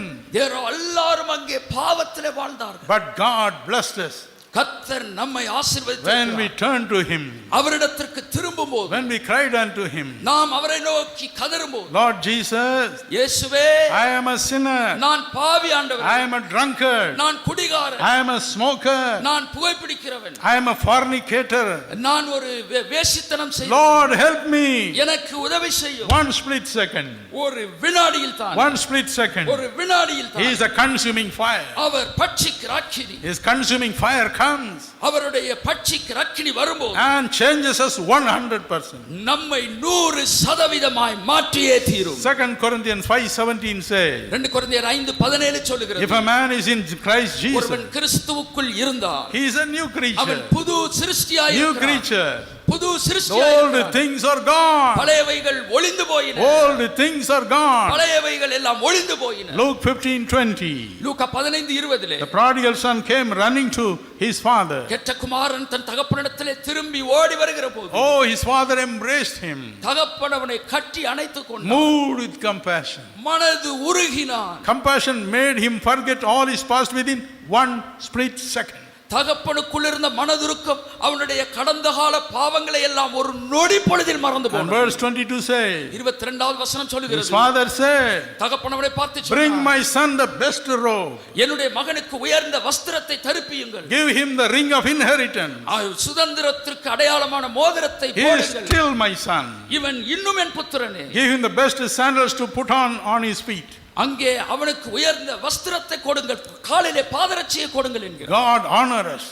எல்லாரும் அங்கே பாவத்திலே வாழ்ந்தார்கள். But God blessed us. கர்த்தர் நம்மை When we ஆசீர்வதித்தார். turned to him, அவரிடத்திற்கு திரும்பும்போது, when we cried unto him, நாம் அவரை நோக்கி கதறும்போது, Lord Jesus, இயேசுவே, I am a sinner. நான் பாவி ஆண்டவரே, I am a drunkard. நான் குடிகாரன், I am a smoker. நான் புகைப்பிடிக்கிறவன், I am a fornicator. நான் ஒரு வேசித்தனம் செய்கிறேன். Lord, help me. எனக்கு உதவி செய்யும். One split second. ஒரு வினாடியில் தான், One split second. ஒரு வினாடியில் He தான் is a consuming fire. அவர் பட்சிக்கிற அக்கினி, His consuming fire comes அவருடைய பட்சிக்கிற அக்கினி வரும்போது and changes us 100%. நம்மை 100% மாற்றியே தீரும். 2 Corinthians 5:17 says, 2 கொரிந்தியர் 5:17 சொல்லுகிறது, if a man is in Christ Jesus, ஒருவன் கிறிஸ்துவுக்குள் இருந்தால் he is a new அவன் creature. புது சிருஷ்டியாய் New இருக்கிறான். creature. புது The சிருஷ்டியாய் old இருக்கிறான். things are gone. பழையவைகள் ஒளிந்து போயின. Old things are gone. பழையவைகள் எல்லாம் ஒளிந்து போயின. Luke 15:20. Luca 15:20 The prodigal son came running to his father. கெட்ட குமாரன் தன் தகப்பனிடத்திலே திரும்பி ஓடி வருகிற போது, Oh, his father embraced him, தகப்பன் அவனை கட்டி அணைத்துக் கொண்டான். moved with compassion. மனது உருகினான். Compassion made him forget all his past within one split second. தகப்பனுக்குள் இருந்த மனதுருக்கம் அவனுடைய கடந்த கால பாவங்களை எல்லாம் ஒரு நொடி பொழுதில் மறந்து And போனான். verse 22 says, 22வது வசனம் his சொல்லுகிறது, father said, தகப்பன் அவனை பார்த்து bring சொன்னான், my son the best robe, என்னுடைய மகனுக்கு உயர்ந்த வஸ்திரத்தை தரிப்பியுங்கள், give him the ring of inheritance. சுதந்திரத்திற்கு அடையாளமான மோதிரத்தை He is போடுங்கள், still my son. இவன் இன்னும் என் புத்திரனே. Give him the best sandals to put on his feet. அங்கே அவனுக்கு உயர்ந்த வஸ்திரத்தை கொடுங்கள், காலிலே பாதரட்சியை கொடுங்கள் என்கிறார். God honor us.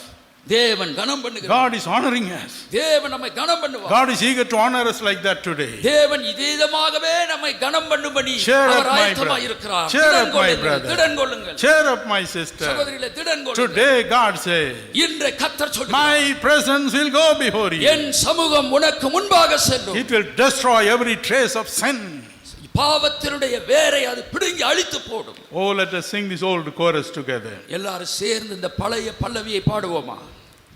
தேவன் கனம் பண்ணுகிறார். God is honoring us. தேவன் நம்மை கனம் பண்ணுவார். God is eager to honor us like that today. தேவன் இதேதமாகவே நம்மை கனம் பண்ணும்படி Cheer up, அவர் my ஆயத்தமாய் brother. இருக்கிறார். Cheer up, திடன் my கொள்ளுங்கள், brother. திடன் கொள்ளுங்கள். Cheer up, my sister. சகோதரிகளே, திடன் கொள்ளுங்கள். Today God says, இன்று கர்த்தர் சொல்கிறார், my presence will go before you. என் சமூகம் உனக்கு முன்பாக செல்லும். It will destroy every trace of sin. பாவத்தினுடைய வேரை அது பிடுங்கி அழித்து போடும். Oh, let us sing this old chorus together. எல்லாரும் சேர்ந்து இந்த பழைய பல்லவியை பாடுவோமா?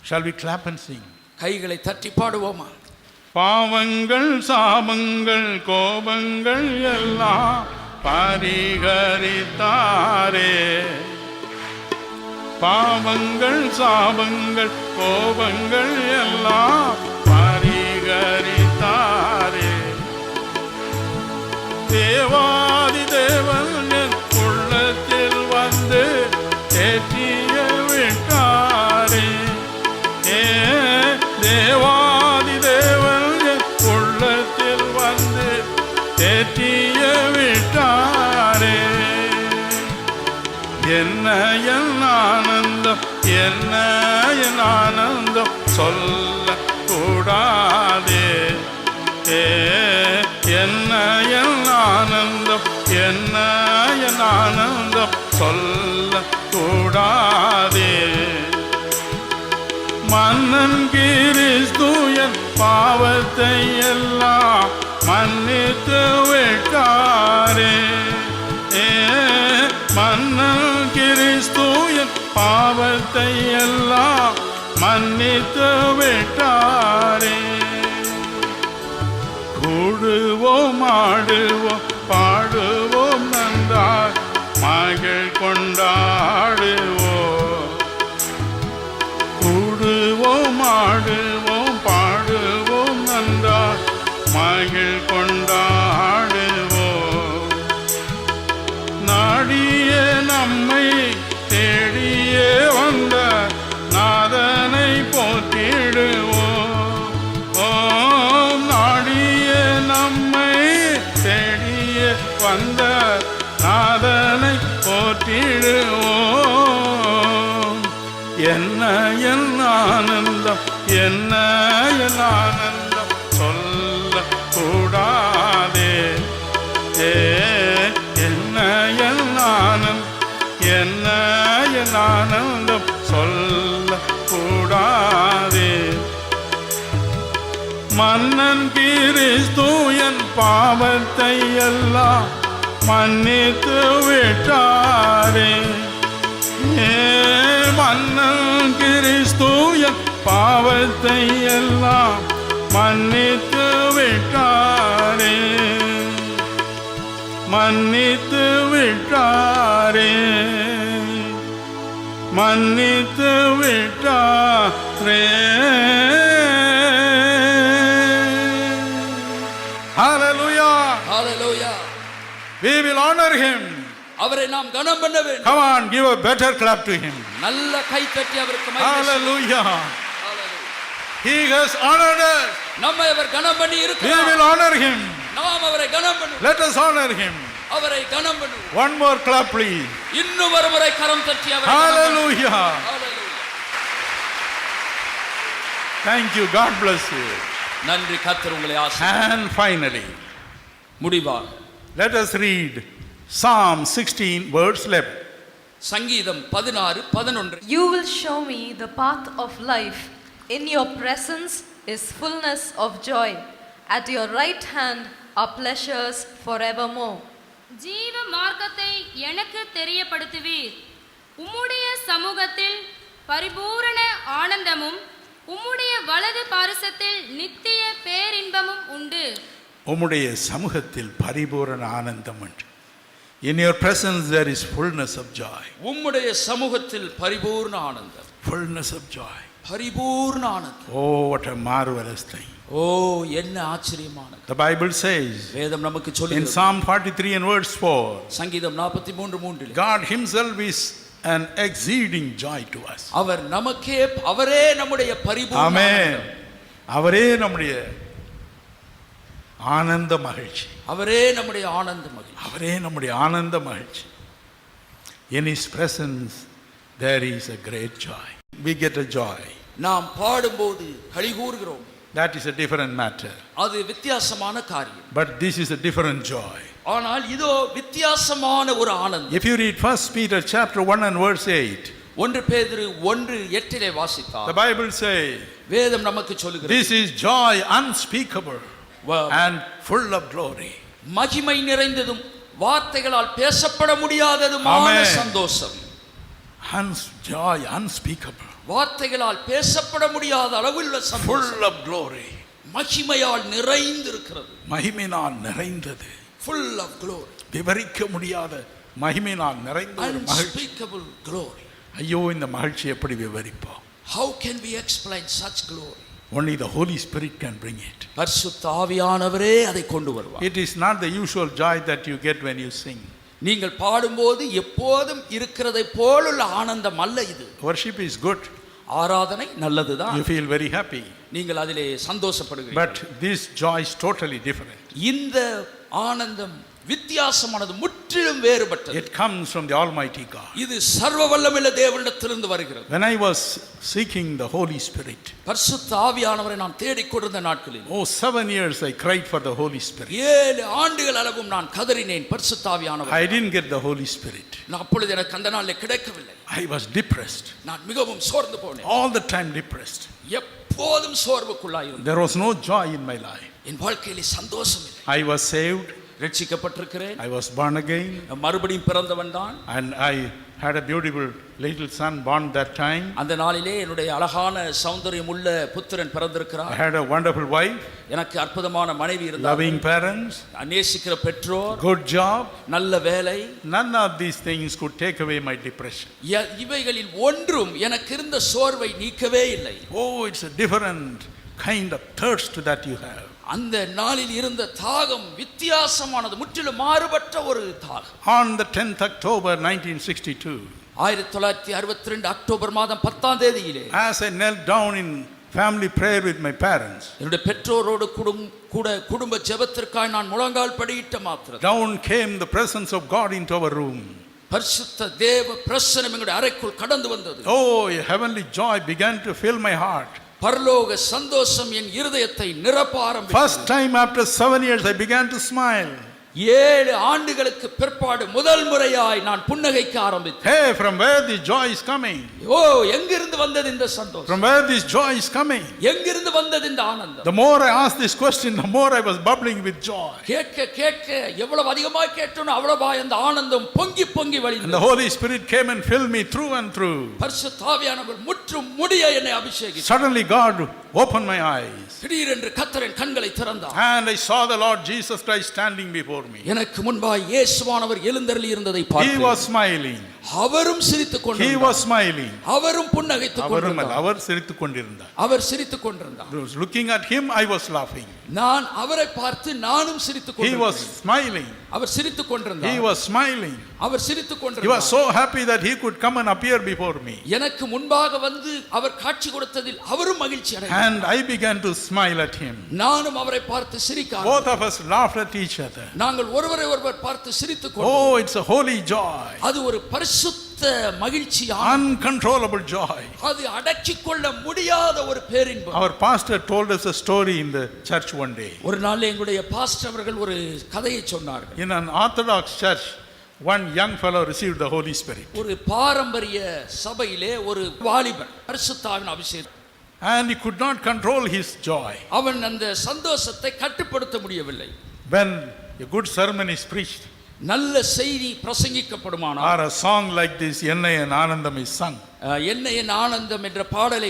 Shall we clap and sing? கைகளை தட்டி பாடுவோமா? பாவங்கள் சாபங்கள் கோபங்கள் எல்லாம் பரிகரித்தாரே. பாவங்கள் சாபங்கள் கோபங்கள் எல்லாம் பரிகரித்தாரே. தேவாதி தேவன் என் உள்ளத்தில் வந்து தேற்றிய விட்டாரே. தேவாதி தேவன் என் உள்ளத்தில் வந்து தேற்றிய விட்டாரே. என்ன என் ஆனந்தம், என்ன என் ஆனந்தம் சொல்ல கூடாதே. என்ன என் ஆனந்தம், என்ன என் ஆனந்தம் சொல்ல கூடாதே. மன்னன் கிறிஸ்து என் பாவத்தை எல்லாம் மன்னித்து விட்டாரே. மன்னன் கிறிஸ்து என் பாவத்தை எல்லாம் மன்னித்து விட்டாரே. கூடுவோம் ஆடுவோம் பாடுவோம் நன்றாய் மகிழ் கொண்டாடுவோம். கூடுவோம் ஆடுவோம் பாடுவோம் நன்றாய் மகிழ் கொண்டாடுவோம். நாடிய நம்மை தேடியே வந்த நாதனை போற்றிடுவோம். நாதனை போற்றிடுவோம். என்ன என் ஆனந்தம், என்ன என் ஆனந்தம் சொல்ல கூடாதே. என்ன என் ஆனந்தம், என்ன என் ஆனந்தம் சொல்ல கூடாதே. மன்னன் கிறிஸ்து என் பாவத்தை எல்லாம் மன்னித்து விட்டாரே. மன்னன் கிறிஸ்து என் பாவத்தை எல்லாம் மன்னித்து விட்டாரே, மன்னித்து விட்டாரே, மன்னித்து விட்டாரே. Hallelujah. Hallelujah. We will honor him. அவரை நாம் கனம் பண்ண வேண்டும். Come on, give a better clap to him. நல்ல கை தட்டி அவருக்கு மகிமை. Hallelujah. Hallelujah. He has honored us. நம்மை அவர் கனம் பண்ணி We இருக்கிறார். will honor him. நாம் அவரை கனம் பண்ணுவோம். Let us honor him. அவரை கனம் பண்ணுவோம். One more clap, please. இன்னும் ஒரு முறை கரம் தட்டி அவரை கனம் பண்ணுவோம். Hallelujah. Hallelujah. Thank you. God bless you. நன்றி, கர்த்தர் உங்களை ஆசீர்வதிப்பார். And finally, முடிவாக let us read Psalm 16, verse 11. சங்கீதம் 16:11. You will show me the path of life. In your presence is fullness of joy. At your right hand are pleasures forevermore. ஜீவ மார்க்கத்தை எனக்கு தெரியப்படுத்துவீர். உம்முடைய சமூகத்தில் பரிபூரண ஆனந்தமும் உம்முடைய வலது பாரிசத்தில் நித்திய பேரின்பமும் உண்டு. உம்முடைய சமூகத்தில் பரிபூரண ஆனந்தம் உண்டு. In your presence there is fullness of joy. உம்முடைய சமூகத்தில் பரிபூர்ண ஆனந்தம். Fullness of joy. பரிபூர்ண ஆனந்தம். Oh, what a marvelous thing. ஓ, என்ன ஆச்சரியமானது. The Bible says வேதம் நமக்கு in சொல்லுகிறது. Psalm 43 and verse 4, சங்கீதம் 43:3. God himself is an exceeding joy to us. அவர் நமக்கே, அவரே நம்முடைய பரிபூர்ண Amen. ஆனந்தம். அவரே நம்முடைய ஆனந்த மகிழ்ச்சி. அவரே நம்முடைய ஆனந்த மகிழ்ச்சி. அவரே நம்முடைய ஆனந்த மகிழ்ச்சி. In his presence there is a great joy. We get a joy. நாம் பாடும்போது களி கூறுகிறோம். That is a different matter. அது வித்தியாசமான காரியம். But this is a different joy. ஆனால் இதோ வித்தியாசமான ஒரு ஆனந்தம். If you read 1 Peter chapter 1 and verse 8, 1 பேதுரு 1:8 வாசித்தால் the Bible says, வேதம் நமக்கு சொல்லுகிறது. this is joy unspeakable and full of glory. மகிமை நிறைந்ததும் வார்த்தைகளால் பேசப்பட முடியாததுமான Amen. சந்தோஷம். Joy unspeakable. வார்த்தைகளால் பேசப்பட முடியாத அளவில் சந்தோஷம். Full of glory. மகிமையால் நிறைந்திருக்கிறது. மகிமையினால் நிறைந்தது. Full of glory. விவரிக்க முடியாத மகிமையினால் நிறைந்த ஒரு மகிழ்ச்சி. Unspeakable glory. ஐயோ, இந்த மகிழ்ச்சி எப்படி விவரிப்போம்? How can we explain such glory? Only the Holy Spirit can bring it. பரிசுத்த ஆவியானவரே அதை கொண்டு வருவார். It is not the usual joy that you get when you sing. நீங்கள் பாடும்போது எப்போதும் இருக்கிறதை போலுள்ள ஆனந்தம் அல்ல இது. Worship is good. ஆராதனை நல்லதுதான். You feel very happy. நீங்கள் அதிலே சந்தோஷப்படுகிறீர்கள். But this joy is totally different. இந்த ஆனந்தம் வித்தியாசமானது, முற்றிலும் வேறுபட்டது. It comes from the Almighty God. இது சர்வ வல்லமையுள்ள தேவனிடத்திலிருந்து வருகிறது. When I was seeking the Holy Spirit, பரிசுத்த ஆவியானவரை நான் தேடிக்கொண்டிருந்த நாட்களில், 7 years I cried for the Holy Spirit. 7 ஆண்டுகள் அளவும் நான் கதறினேன் பரிசுத்த ஆவியானவர். I didn't get the Holy Spirit. நான் அப்பொழுது எனக்கு அந்த நாளில் கிடைக்கவில்லை. I was depressed. நான் மிகவும் சோர்ந்து போனேன். All the time depressed. எப்போதும் சோர்வுக்குள்ளாயிருந்தேன். There was no joy in my life. என் வாழ்க்கையிலே சந்தோஷம் இல்லை. I was saved. ரட்சிக்கப்பட்டிருக்கிறேன். I was born again. மறுபடியும் பிறந்தவன் தான். And I had a beautiful little son born that time. அந்த நாளிலே என்னுடைய அழகான சௌந்தரியம் உள்ள புத்திரன் பிறந்திருக்கிறார். I had a wonderful wife. எனக்கு அற்புதமான மனைவி இருந்தார். Loving parents. நேசிக்கிற பெற்றோர். Good job. நல்ல வேலை. None of these things could take away my depression. இவைகளில் ஒன்றும் எனக்கு இருந்த சோர்வை நீக்கவே இல்லை. Oh, it's a different kind of thirst that you have. அந்த நாளில் இருந்த தாகம் வித்தியாசமானது, முற்றிலும் மாறுபட்ட ஒரு தாகம். On the 10th October 1962, 1962 October மாதம் 10ஆம் தேதியிலே, as I knelt down in family prayer with my parents. என்னுடைய பெற்றோரோடு குடும்ப ஜெபத்திற்காய் நான் முழங்கால் படியிட்ட மாத்திரம் Down came the presence of God into our room. பரிசுத்த தேவ பிரசன்னம் எங்களுடைய அறைக்குள் கடந்து வந்தது. Oh, a heavenly joy began to fill my heart. பரலோக சந்தோஷம் என் இருதயத்தை நிரப்ப ஆரம்பித்தது. First time after 7 years I began to smile. 7 ஆண்டுகளுக்கு பிற்பாடு முதல் முறையாய் நான் புன்னகைக்க ஆரம்பித்தேன். Hey, from where this joy is coming? ஓ, எங்கிருந்து வந்தது இந்த சந்தோஷம்? From where this joy is coming? எங்கிருந்து வந்தது இந்த ஆனந்தம்? The more I asked this question, the more I was bubbling with joy. கேட்க எவ்வளவு அதிகமாக கேட்டனோ அவ்வளவா அந்த ஆனந்தம் பொங்கி And வழிந்தது. the Holy Spirit came and filled me through and through. பரிசுத்த ஆவியானவர் முற்றும் முடிய என்னை அபிஷேகித்தார். Suddenly God opened my eyes. திடீரென்று கர்த்தர் என் கண்களை திறந்தார். And I saw the Lord Jesus Christ standing before me. எனக்கு முன்பாய் இயேசுவானவர் எழுந்தருளி இருந்ததை He பார்த்தேன். was smiling. அவரும் சிரித்துக் He கொண்டிருந்தார். was smiling. அவரும் புன்னகைத்துக் கொண்டிருந்தார். அவர் சிரித்துக் கொண்டிருந்தார். அவர் சிரித்துக் கொண்டிருந்தார். I was looking at him, I was laughing. நான் அவரை பார்த்து நானும் சிரித்துக் He was கொண்டிருந்தேன். smiling. அவர் சிரித்துக் He கொண்டிருந்தார். was smiling. அவர் சிரித்துக் He was கொண்டிருந்தார். so happy that he could come and appear before me. எனக்கு முன்பாக வந்து அவர் காட்சி கொடுத்ததில் அவரும் மகிழ்ச்சி அடைந்தார். And I began to smile at him. நானும் அவரை பார்த்து சிரிக்க Both of us laughed at each other. நாங்கள் ஒருவரை ஒருவர் பார்த்து சிரித்துக் கொண்டோம். Oh, it's a holy joy. அது ஒரு பரிசுத்த மகிழ்ச்சி, Uncontrollable joy. அது அடக்கிக் கொள்ள முடியாத ஒரு பேரின்பம். Our pastor told us a story in the church one day. ஒரு நாள் எங்களுடைய பாஸ்டர் அவர்கள் ஒரு கதையை சொன்னார்கள். In an Orthodox church, one young fellow received the Holy Spirit. ஒரு பாரம்பரிய சபையிலே ஒரு வாலிபன் பரிசுத்த ஆவியின் அபிஷேகம். And he could not control his joy. அவன் அந்த சந்தோஷத்தை கட்டுப்படுத்த முடியவில்லை. When a good sermon is preached, நல்ல செய்தி பிரசங்கிக்கப்படுமானால், or a song like this, Ennai and Anandam, is sung, என்ன என் ஆனந்தம் என்ற பாடலை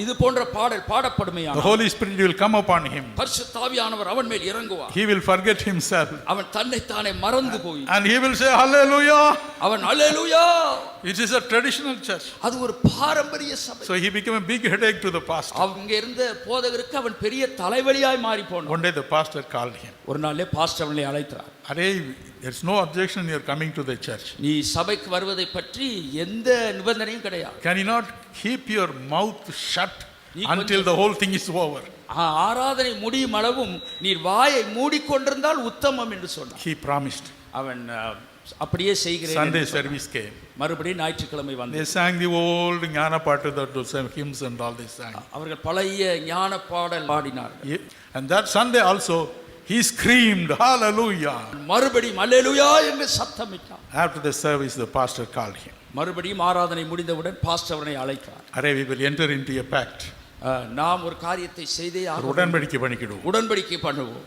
இது போன்ற பாடல் the பாடப்படுமையானால், Holy Spirit will come upon him. பரிசுத்த ஆவியானவர் அவன் மேல் இறங்குவார். He will forget himself. அவன் தன்னைத்தானே மறந்து போய் And he will say, Hallelujah. அவன் அல்லேலூயா. It is a traditional church. அது ஒரு பாரம்பரிய சபை. So he became a big headache to the pastor. அவங்க இருந்த போதகருக்கு அவன் பெரிய தலைவலியாய் மாறி போனான். One day the pastor called him. ஒரு நாளே பாஸ்டர் அவனை அழைத்தார். Arey, there's no objection, you're coming to the church. நீ சபைக்கு வருவதை பற்றி எந்த நிபந்தனையும் கிடையாது. Can you not keep your mouth shut until the whole thing is over? ஆராதனை முடியும் அளவும் நீர் வாயை மூடிக்கொண்டிருந்தால் உத்தமம் என்று சொன்னார். He promised. அவன் அப்படியே செய்கிறேன். Sunday service came. மறுபடியும் ஞாயிற்றுக்கிழமை They வந்தார். sang the old Jnana Patu, those hymns and all they sang. அவர்கள் பழைய ஞான பாடல் பாடினார்கள். And that Sunday also, he screamed, Hallelujah. மறுபடியும் அல்லேலூயா என்று சத்தமிட்டார். After the service, the pastor called him. மறுபடியும் ஆராதனை முடிந்தவுடன் பாஸ்டர் அவனை அழைத்தார். Arey, we will enter into a pact. நாம் ஒரு காரியத்தை செய்தே ஆக வேண்டும். உடன்படிக்கை பண்ணிக்கிடுவோம். உடன்படிக்கை பண்ணுவோம்.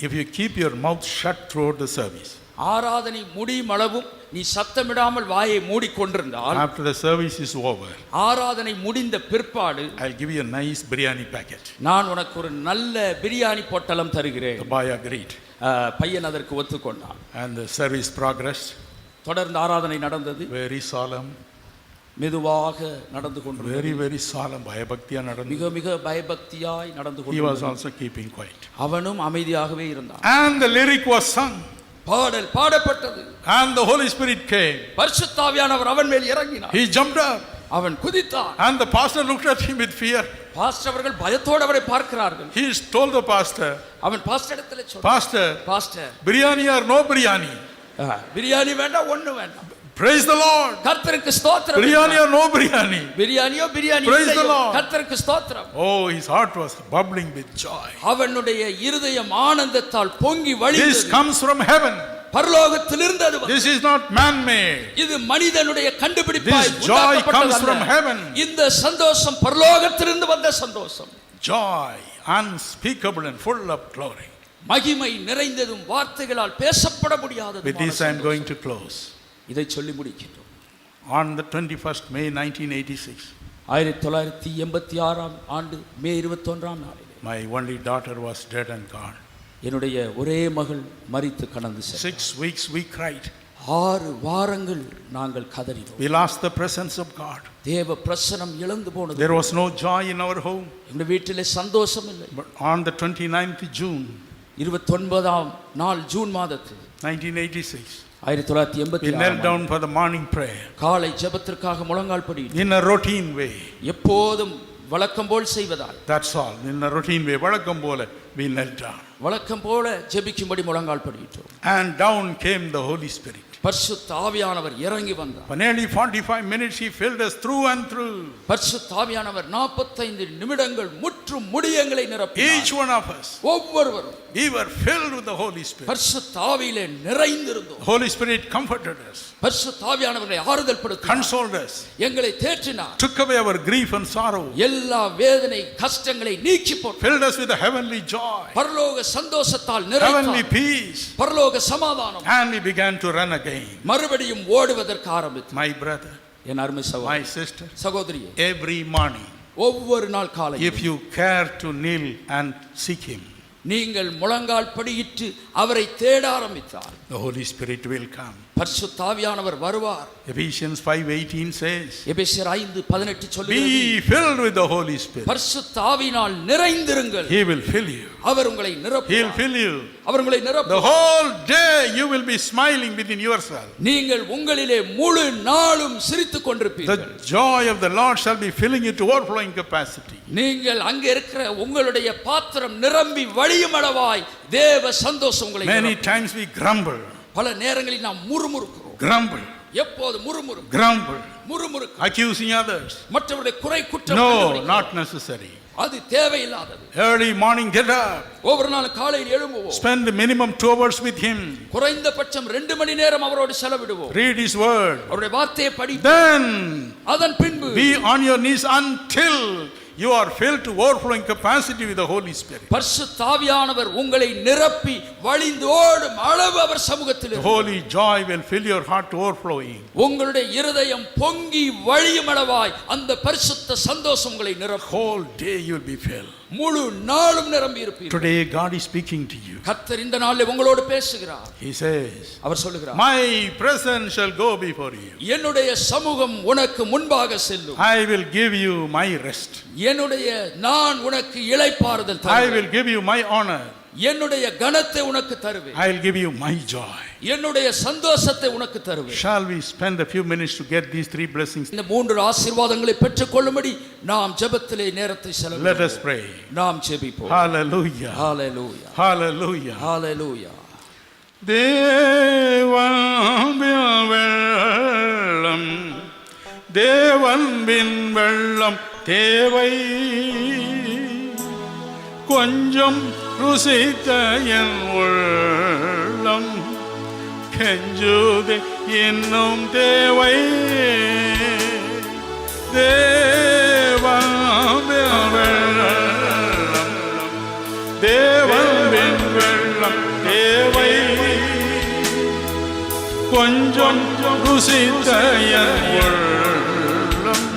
If you keep your mouth shut throughout the service, ஆராதனை முடியும் அளவும் நீ சத்தமிடாமல் வாயை மூடிக்கொண்டிருந்தால், after the service is over, ஆராதனை முடிந்த பிற்பாடு I'll give you a nice biryani packet. நான் உனக்கு ஒரு நல்ல பிரியாணி பொட்டலம் தருகிறேன். The boy agreed. பையன் அதற்கு ஒத்துக்கொண்டான். And the service progressed. தொடர்ந்து ஆராதனை நடந்தது. Very solemn. மெதுவாக நடந்து கொண்டு Very, very solemn. பயபக்தியா நடந்து. மிக மிக பயபக்தியாய் நடந்து He was கொண்டு also keeping quiet. அவனும் அமைதியாகவே இருந்தான். And the lyric was sung. பாடல் பாடப்பட்டது. And the Holy Spirit came. பரிசுத்த ஆவியானவர் அவன் மேல் இறங்கினார். He jumped up. அவன் குதித்தான். And the pastor looked at him with fear. Pastor அவர்கள் பயத்தோடு அவரை பார்க்கிறார்கள். He told the pastor, அவன் பாஸ்டர் இடத்துல சொன்னான், Pastor, pastor, biryani or no biryani? Biryani வேண்டாம், ஒண்ணு வேண்டாம். Praise the Lord. கர்த்தருக்கு ஸ்தோத்திரம். Biryani or no biryani? பிரியாணியோ biryani Praise the இல்லையோ, Lord. கர்த்தருக்கு ஸ்தோத்திரம். Oh, his heart was bubbling with joy. அவனுடைய இருதயம் ஆனந்தத்தால் பொங்கி This வழிந்தது. comes from heaven. பரலோகத்திலிருந்து அது This is not man-made. இது மனிதனுடைய கண்டுபிடிப்பாய் This joy comes from heaven. இந்த சந்தோஷம் பரலோகத்திலிருந்து வந்த சந்தோஷம். Joy unspeakable and full of glory. மகிமை நிறைந்ததும் வார்த்தைகளால் பேசப்பட முடியாததும். With this I am going to close. இதை சொல்லி முடிக்கிறோம். On the 21st May 1986, 1986 ஆண்டு மே 21 நாளில் my only daughter was dead and gone. என்னுடைய ஒரே மகள் மரித்து கடந்து சென்றார். 6 weeks we cried. 6 வாரங்கள் நாங்கள் கதறினோம். We lost the presence of God. தேவ பிரசன்னம் இழந்து போனது. There was no joy in our home. எங்கள் வீட்டிலே சந்தோஷம் இல்லை. But on the 29th June 29ஆம் நாள் ஜூன் மாதத்தில் 1986, we 1986 knelt down for the morning prayer காலை ஜெபத்திற்காக முழங்கால் படியிட்டோம். in a routine way. எப்போதும் வழக்கம் போல் செய்வதால். That's all. In a routine way, வழக்கம் போல we knelt down. வழக்கம் போல ஜெபிக்கும்படி முழங்கால் படியிட்டோம். And down came the Holy Spirit. பரிசுத்த ஆவியானவர் இறங்கி வந்தார். For nearly 45 minutes he filled us through and through. பரிசுத்த ஆவியானவர் 45 நிமிடங்கள் முற்றும் முடியங்களை நிரப்பினார். Each one of us. ஒவ்வொருவரும் We were filled with the Holy Spirit. பரிசுத்த ஆவியிலே நிறைந்திருந்தோம். Holy Spirit comforted us. பரிசுத்த ஆவியானவரை ஆறுதல் படுத்தினார். Consoled us. எங்களை தேற்றினார். Took away our grief and sorrow. எல்லா வேதனை கஷ்டங்களை நீக்கி போட்டார். Filled us with a heavenly joy. பரலோக சந்தோஷத்தால் Heavenly நிறைந்தார். peace. பரலோக சமாதானம். And we began to run again. மறுபடியும் ஓடுவதற்கு ஆரம்பித்தார். My brother, என் அருமை my சகோதரி, sister, சகோதரியே, every morning, ஒவ்வொரு நாள் காலை if you care to kneel and seek him, நீங்கள் முழங்கால் படியிட்டு அவரை தேட ஆரம்பித்தார், the Holy Spirit will come. பரிசுத்த ஆவியானவர் வருவார். Ephesians 5:18 says, எபேசியர் 5:18 சொல்லுகிறது, be filled with the Holy Spirit. பரிசுத்த ஆவியினால் நிறைந்திருங்கள். He will fill you. அவர் உங்களை He'll நிரப்புவார். fill you. அவர் உங்களை The நிரப்புவார். whole day you will be smiling within yourself. நீங்கள் உங்களிலே முழு நாளும் சிரித்துக் The கொண்டிருப்பீர்கள். joy of the Lord shall be filling you to overflowing capacity. நீங்கள் அங்க இருக்கிற உங்களுடைய பாத்திரம் நிரம்பி வழியும் அளவாய் தேவ சந்தோஷம் உங்களை Many நிரப்பும். times we grumble, பல நேரங்களில் நாம் முறுமுறுக்கிறோம். grumble, எப்போது முறுமுறுக்கிறோம், grumble, முறுமுறுக்கிறோம். accusing others. மற்றவருடைய குறை குற்றம் No, கண்டுபிடிக்கிறோம். not necessary. அது தேவையில்லாதது. Early morning, get up. ஒவ்வொரு நாள் காலையில் எழும்புவோம். Spend minimum 2 hours with him. குறைந்தபட்சம் 2 மணி நேரம் அவரோடு செலவிடுவோம். Read his word. அவருடைய வார்த்தையை படி. Then அதன் பின்பு be on your knees until you are filled to overflowing capacity with the Holy Spirit. பரிசுத்த ஆவியானவர் உங்களை நிரப்பி வழிந்தோடும் அளவு அவர் சமூகத்தில் The holy joy will fill your heart to overflowing. உங்களுடைய இருதயம் பொங்கி வழியும் அளவாய் அந்த பரிசுத்த சந்தோஷம் உங்களை நிரப்பும். Whole day you will be filled. முழு நாளும் நிரம்பி இருப்பீர்கள். Today God is speaking to you. கர்த்தர் இந்த நாளில் உங்களோடு பேசுகிறார். He says, அவர் சொல்லுகிறார், my presence shall go before you. என்னுடைய சமூகம் உனக்கு முன்பாக செல்லும். I will give you my rest. நான் உனக்கு இளைப்பாறுதல் I தருவேன். will give you my honor. என்னுடைய கனத்தை உனக்கு தருவேன். I will give you my joy. என்னுடைய சந்தோஷத்தை உனக்கு தருவேன். Shall we spend a few minutes to get these 3 blessings? இந்த 3 ஆசீர்வாதங்களை பெற்றுக்கொள்ளும்படி நாம் ஜெபத்திலே நேரத்தை Let செலவிடுவோம். us pray. நாம் ஜெபிப்போம். Hallelujah. ஹalleluya. Hallelujah. ஹalleluya. தேவன்பின் வெள்ளம் தேவை, கொஞ்சம் ருசித்த என் உள்ளம் கெஞ்சுதே இன்னும் தேவை. தேவன்பின் வெள்ளம் தேவை, கொஞ்சம் ருசித்த என் உள்ளம்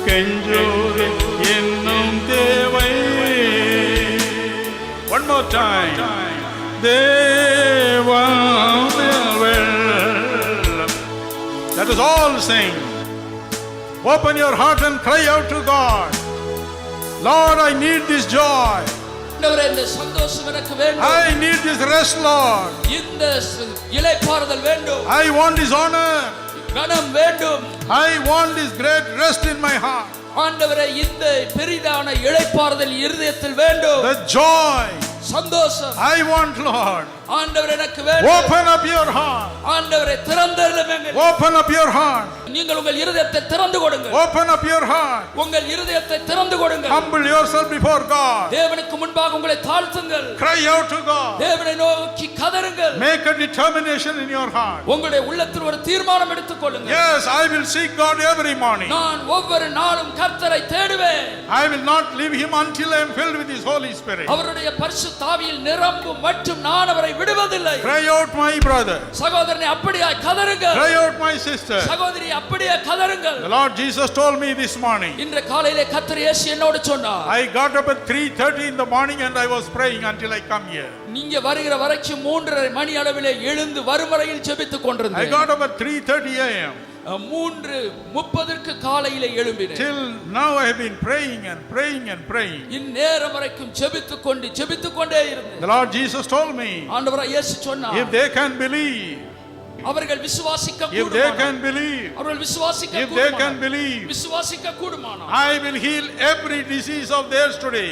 கெஞ்சுதே இன்னும் தேவை. One more time. Let us all sing. Open your heart and cry out to God. Lord, I need this joy. இந்த சந்தோஷம் எனக்கு வேண்டும். I need this rest, Lord. இந்த இளைப்பாறுதல் வேண்டும். I want this honor. கனம் வேண்டும். I want this great rest in my heart. ஆண்டவரே, இந்த பெரிதான இளைப்பாறுதல் இருதயத்தில் வேண்டும். The joy. சந்தோஷம் I want, Lord. ஆண்டவரே எனக்கு வேண்டும். Open up your heart. ஆண்டவரே திறந்தருளுங்கள். Open up your heart. நீங்கள் உங்கள் இருதயத்தை திறந்து கொடுங்கள். Open up your heart. உங்கள் இருதயத்தை திறந்து கொடுங்கள். Humble yourself before God. தேவனுக்கு முன்பாக உங்களை தாழ்த்துங்கள். Cry out to God. தேவனை நோக்கி கதறுங்கள். Make a determination in your heart. உங்களுடைய உள்ளத்தில் ஒரு தீர்மானம் எடுத்துக் கொள்ளுங்கள். Yes, I will seek God every morning. நான் ஒவ்வொரு நாளும் கர்த்தரை தேடுவேன். I will not leave him until I am filled with his Holy Spirit. அவருடைய பரிசுத்த ஆவியில் நிரம்பும் மற்றும் நான் அவரை விடுவதில்லை. Cry out, my brother. சகோதரனே, அப்படியே கதறுங்கள். Cry out, my sister. சகோதரி, அப்படியே கதறுங்கள். The Lord Jesus told me this morning. இன்று காலையிலே கர்த்தர் இயேசு என்னோடு சொன்னார். I got up at 3:30 in the morning and I was praying until I come here. நீங்க வருகிற வரைக்கும் 3:30 மணி அளவிலே எழுந்து வருமறையில் ஜெபித்துக் I கொண்டிருந்தேன். got up at 3:30 a.m. 3:30 காலையிலே எழும்பினேன். Till now I have been praying and praying and praying. இந்நேரம் வரைக்கும் ஜெபித்துக் கொண்டே இருந்தேன். The Lord Jesus told me, ஆண்டவராகிய இயேசு சொன்னார், if they can believe, அவர்கள் விசுவாசிக்க if they கூடுமானால் can believe, அவர்கள் விசுவாசிக்க if they can கூடுமானால் believe, விசுவாசிக்க கூடுமானால் I will heal every disease of theirs today.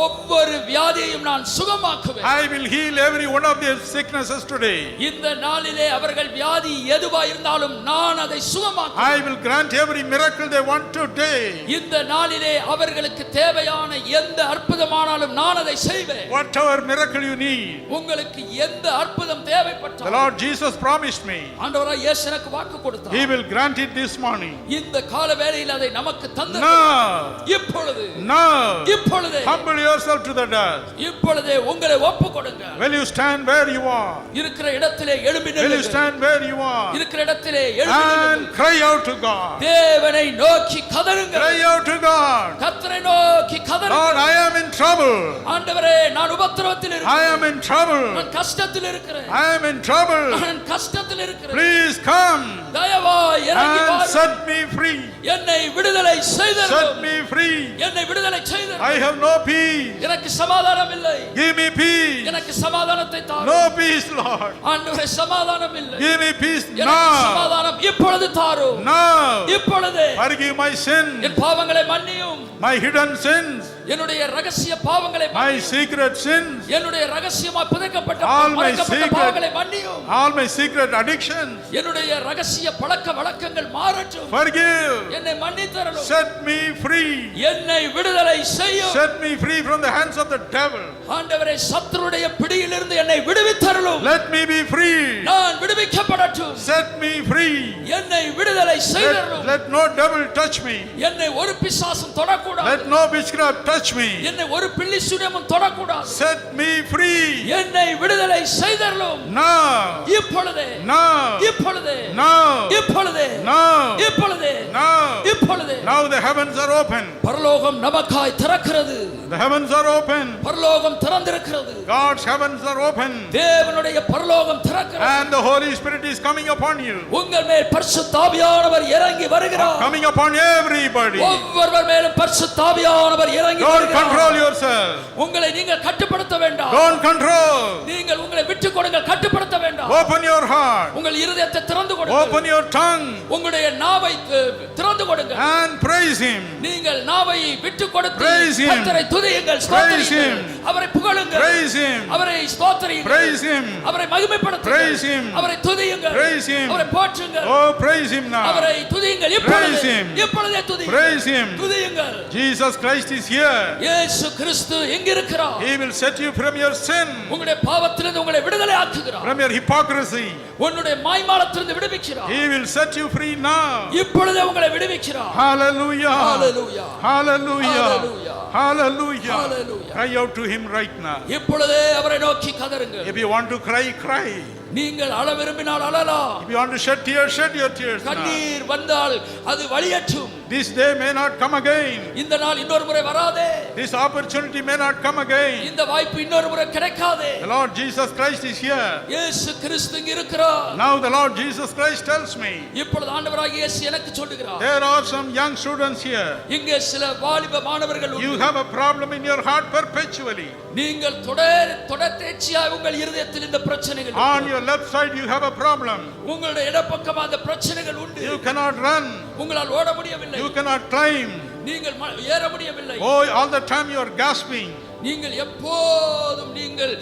ஒவ்வொரு வியாதியையும் நான் சுகமாக்குவேன். I will heal every one of their sicknesses today. இந்த நாளிலே அவர்கள் வியாதி எதுவா இருந்தாலும் நான் அதை சுகமாக்குவேன். I will grant every miracle they want today. இந்த நாளிலே அவர்களுக்கு தேவையான எந்த அற்புதமானாலும் நான் அதை செய்வேன். Whatever miracle you need. உங்களுக்கு எந்த அற்புதம் The தேவைப்பட்டாலும் Lord Jesus promised me. ஆண்டவராகிய இயேசு எனக்கு வாக்கு கொடுத்தார். He will grant it this morning. இந்த கால வேளையில் அதை நமக்கு தந்தார். Now, இப்பொழுது now, humble yourself to the dust. இப்பொழுதே உங்களை ஒப்புக்கொடுங்க. Will you stand where you are? இருக்கிற இடத்திலே எழும்பி Will you நில்லுங்கள். stand where you are? இருக்கிற இடத்திலே எழும்பி And நில்லுங்கள். cry out to God. தேவனை நோக்கி கதறுங்கள். Cry out to God. கர்த்தரை நோக்கி Lord, கதறுங்கள். I am in trouble. ஆண்டவரே நான் உபத்திரவத்தில் I இருக்கிறேன். am in trouble. நான் கஷ்டத்தில் இருக்கிறேன். I am in trouble. நான் கஷ்டத்தில் இருக்கிறேன். Please come தயவாய் இறங்கி and வாரும். set me free. என்னை விடுதலை செய்தருளும். Set me free. என்னை விடுதலை செய்தருளும். I have no peace. எனக்கு சமாதானம் இல்லை. Give me peace. எனக்கு சமாதானத்தை தாரும். No peace, Lord. ஆண்டவரே சமாதானம் இல்லை. Give me peace எனக்கு now. சமாதானம் இப்பொழுது தாரும். Now. இப்பொழுது Forgive my sin, என் பாவங்களை மன்னியும். my hidden sins, என்னுடைய ரகசிய பாவங்களை my மன்னியும். secret sins, என்னுடைய ரகசியமாய் புதைக்கப்பட்ட All my மறைக்கப்பட்ட secret- பாவங்களை மன்னியும். all my secret addictions. என்னுடைய ரகசிய பழக்க வழக்கங்கள் மாறட்டும். Forgive. என்னை மன்னித்தருளும். Set me free. என்னை விடுதலை செய்யும். Set me free from the hands of the devil. ஆண்டவரே சத்துருடைய பிடியிலிருந்து என்னை விடுவித்தருளும். Let me be free. நான் விடுவிக்கப்படட்டும். Set me free. என்னை விடுதலை செய்தருளும். Let no devil touch me. என்னை ஒரு பிசாசும் தொடக்கூடாது. Let no witchcraft touch me. என்னை ஒரு பில்லி சூனியமும் தொடக்கூடாது. Set me free. என்னை விடுதலை செய்தருளும். Now. இப்பொழுதே Now. இப்பொழுதே Now. இப்பொழுதே Now. இப்பொழுதே Now. இப்பொழுதே Now the heavens are open. பரலோகம் நமக்காய் திறக்கிறது. The heavens are open. பரலோகம் திறந்திருக்கிறது. God's heavens are open. தேவனுடைய பரலோகம் திறக்கிறது. And the Holy Spirit is coming upon you. உங்கள் மேல் பரிசுத்த ஆவியானவர் இறங்கி வருகிறார். Coming upon everybody. ஒவ்வொருவர் மேலும் பரிசுத்த ஆவியானவர் இறங்கி Don't வருகிறார். control yourself. உங்களை நீங்கள் கட்டுப்படுத்த வேண்டாம். Don't control. நீங்கள் உங்களை விட்டுக் கொடுங்கள். கட்டுப்படுத்த வேண்டாம். Open your heart. உங்கள் இருதயத்தை திறந்து கொடுங்கள். Open your tongue. உங்களுடைய நாவை திறந்து கொடுங்கள். And praise Him. நீங்கள் நாவை விட்டுக் கொடுத்து Praise Him. கர்த்தரை துதியுங்கள். Praise Him. அவரை புகழுங்கள். Praise Him. அவரை ஸ்தோத்திரியுங்கள். Praise Him. அவரை மகிமைப்படுத்துங்கள். Praise Him. அவரை துதியுங்கள். Praise Him. அவரை போற்றுங்கள். Oh, praise Him now. அவரை துதியுங்கள். Praise Him. இப்பொழுதே துதியுங்கள். Praise Him. துதியுங்கள். Jesus Christ is here. இயேசு கிறிஸ்து எங்க இருக்கிறார்? He will set you from your sin, உங்களுடைய பாவத்திலிருந்து உங்களை விடுதலை ஆக்குகிறார். from your hypocrisy. உன்னுடைய மாய்மாலத்திலிருந்து விடுவிக்கிறார். He will set you free now. இப்பொழுதே உங்களை விடுவிக்கிறார். Hallelujah. Hallelujah. Hallelujah. Hallelujah. Hallelujah. Hallelujah. Cry out to Him right now. இப்பொழுதே அவரை நோக்கி கதறுங்கள். If you want to cry, cry. நீங்கள் அழ விரும்பினால் அழலாம். If you want to shed tears, shed your tears now. கண்ணீர் வந்தால் அது வழியற்றும். This day may not come again. இந்த நாள் இன்னொரு முறை வராதே. This opportunity may not come again. இந்த வாய்ப்பு இன்னொரு முறை கிடைக்காதே. The Lord Jesus Christ is here. இயேசு கிறிஸ்து இங்க இருக்கிறார். Now the Lord Jesus Christ tells me, இப்பொழுது ஆண்டவராகிய இயேசு எனக்கு சொல்லுகிறார். there are some young students here. இங்கே சில வாலிப மாணவர்கள் You உண்டு. have a problem in your heart perpetually. நீங்கள் தொடர்ச்சியாக உங்கள் இருதயத்தில் இந்த பிரச்சனைகள் On உண்டு. your left side you have a problem. உங்களுடைய இடப்பக்கமா அந்த பிரச்சனைகள் உண்டு. You cannot run. உங்களால் ஓட முடியவில்லை. You cannot climb. நீங்கள் ஏற முடியவில்லை. Oh, all the time you are gasping. நீங்கள் எப்போதும் நீங்கள்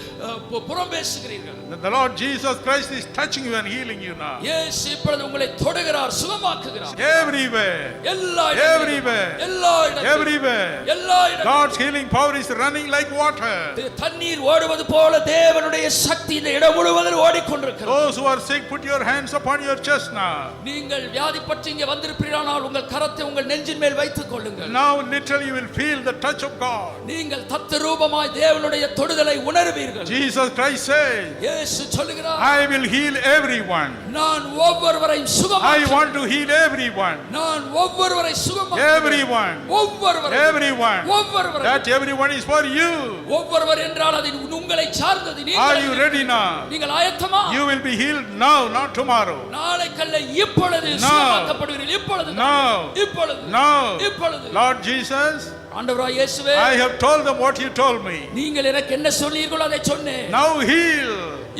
புறம் பேசுகிறீர்கள். The Lord Jesus Christ is touching you and healing you now. இயேசு இப்பொழுது உங்களை தொடுகிறார், சுகமாக்குகிறார். Everywhere. எல்லா இடங்களிலும். Everywhere. எல்லா இடங்களிலும். Everywhere. எல்லா இடங்களிலும். God's healing power is running like water. தண்ணீர் ஓடுவது போல தேவனுடைய சக்தி இந்த இடம் முழுவதும் ஓடிக்கொண்டிருக்கிறது. Those who are sick, put your hands upon your chest now. நீங்கள் வியாதிப்பட்டு இங்கே வந்திருப்பீர்களானால் உங்கள் கரத்தை உங்கள் நெஞ்சின் மேல் வைத்துக் கொள்ளுங்கள். Now literally you will feel the touch of God. நீங்கள் தத்ரூபமாய் தேவனுடைய தொடுதலை உணர்வீர்கள். Jesus Christ says, இயேசு சொல்லுகிறார், I will heal everyone. நான் ஒவ்வொருவரையும் I சுகமாக்குவேன். want to heal everyone. நான் ஒவ்வொருவரை சுகமாக்குவேன். Everyone. ஒவ்வொருவரை. Everyone. ஒவ்வொருவரை. That everyone is for you. ஒவ்வொருவர் என்றால் அது உங்களை சார்ந்தது. Are you ready now? நீங்கள் ஆயத்தமா? You will be healed now, not tomorrow. நாளைக்கல்ல இப்பொழுது Now. சுகமாக்கப்படுவீர்கள். இப்பொழுது. Now. இப்பொழுது. Now. இப்பொழுது. Lord Jesus, ஆண்டவராகிய இயேசுவே, I have told them what you told me. நீங்கள் எனக்கு என்ன சொன்னீர்களோ அதை சொன்னேன். Now heal.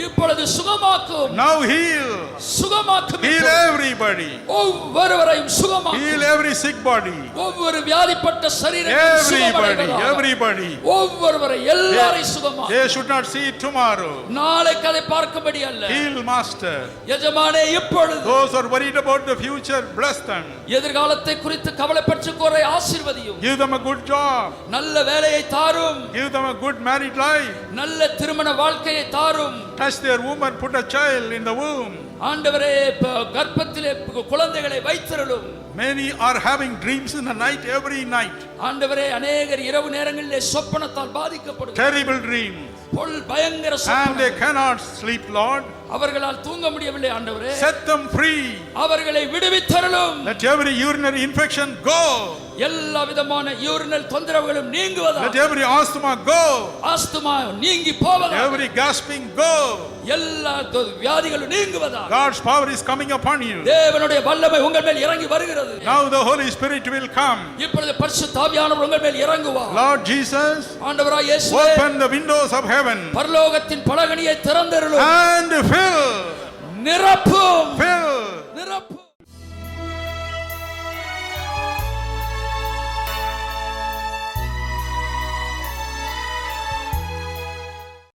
இப்பொழுது சுகமாக்கும். Now heal. சுகமாக்கும் Heal இப்பொழுது. everybody. ஒவ்வொருவரையும் சுகமாக்கும். Heal every sick body. ஒவ்வொரு வியாதிப்பட்ட சரீரத்தையும் Everybody. சுகமாக்குவதாக. Everybody. ஒவ்வொருவரை எல்லாரையும் சுகமாக்கும். They should not see it tomorrow. நாளைக்கு அதை பார்க்கும்படி அல்ல. Heal, Master. எஜமானே இப்பொழுது Those who are worried about the future, bless them. எதிர்காலத்தை குறித்து கவலைப்பட்டுக்கோரை ஆசீர்வதியும். Give them a good job. நல்ல வேலையை தாரும். Give them a good married life. நல்ல திருமண வாழ்க்கையை தாரும். Touch their womb and put a child in the womb. ஆண்டவரே கர்ப்பத்திலே குழந்தைகளை வைத்திருளும். Many are having dreams in the night, every night. ஆண்டவரே அநேகர் இரவு நேரங்களிலே சொப்பனத்தால் பாதிக்கப்படுகிறார்கள். Terrible dreams. பயங்கர And சொப்பனம். they cannot sleep, Lord. அவர்களால் தூங்க முடியவில்லை ஆண்டவரே. Set them free. அவர்களை விடுவித்தருளும். Let every urinary infection go. எல்லா விதமான யூரினல் தொந்தரவுகளும் நீங்குவதாக. Let every asthma go. Asthma நீங்கி போவதாக. Every gasping go. எல்லா வியாதிகளும் நீங்குவதாக. God's power is coming upon you. தேவனுடைய வல்லமை உங்கள் மேல் இறங்கி வருகிறது. Now the Holy Spirit will come. இப்பொழுது பரிசுத்த ஆவியானவர் உங்கள் மேல் இறங்குவார். Lord Jesus, ஆண்டவராய் இயேசுவே, open the windows of heaven பரலோகத்தின் பலகணியை திறந்தருளும். and fill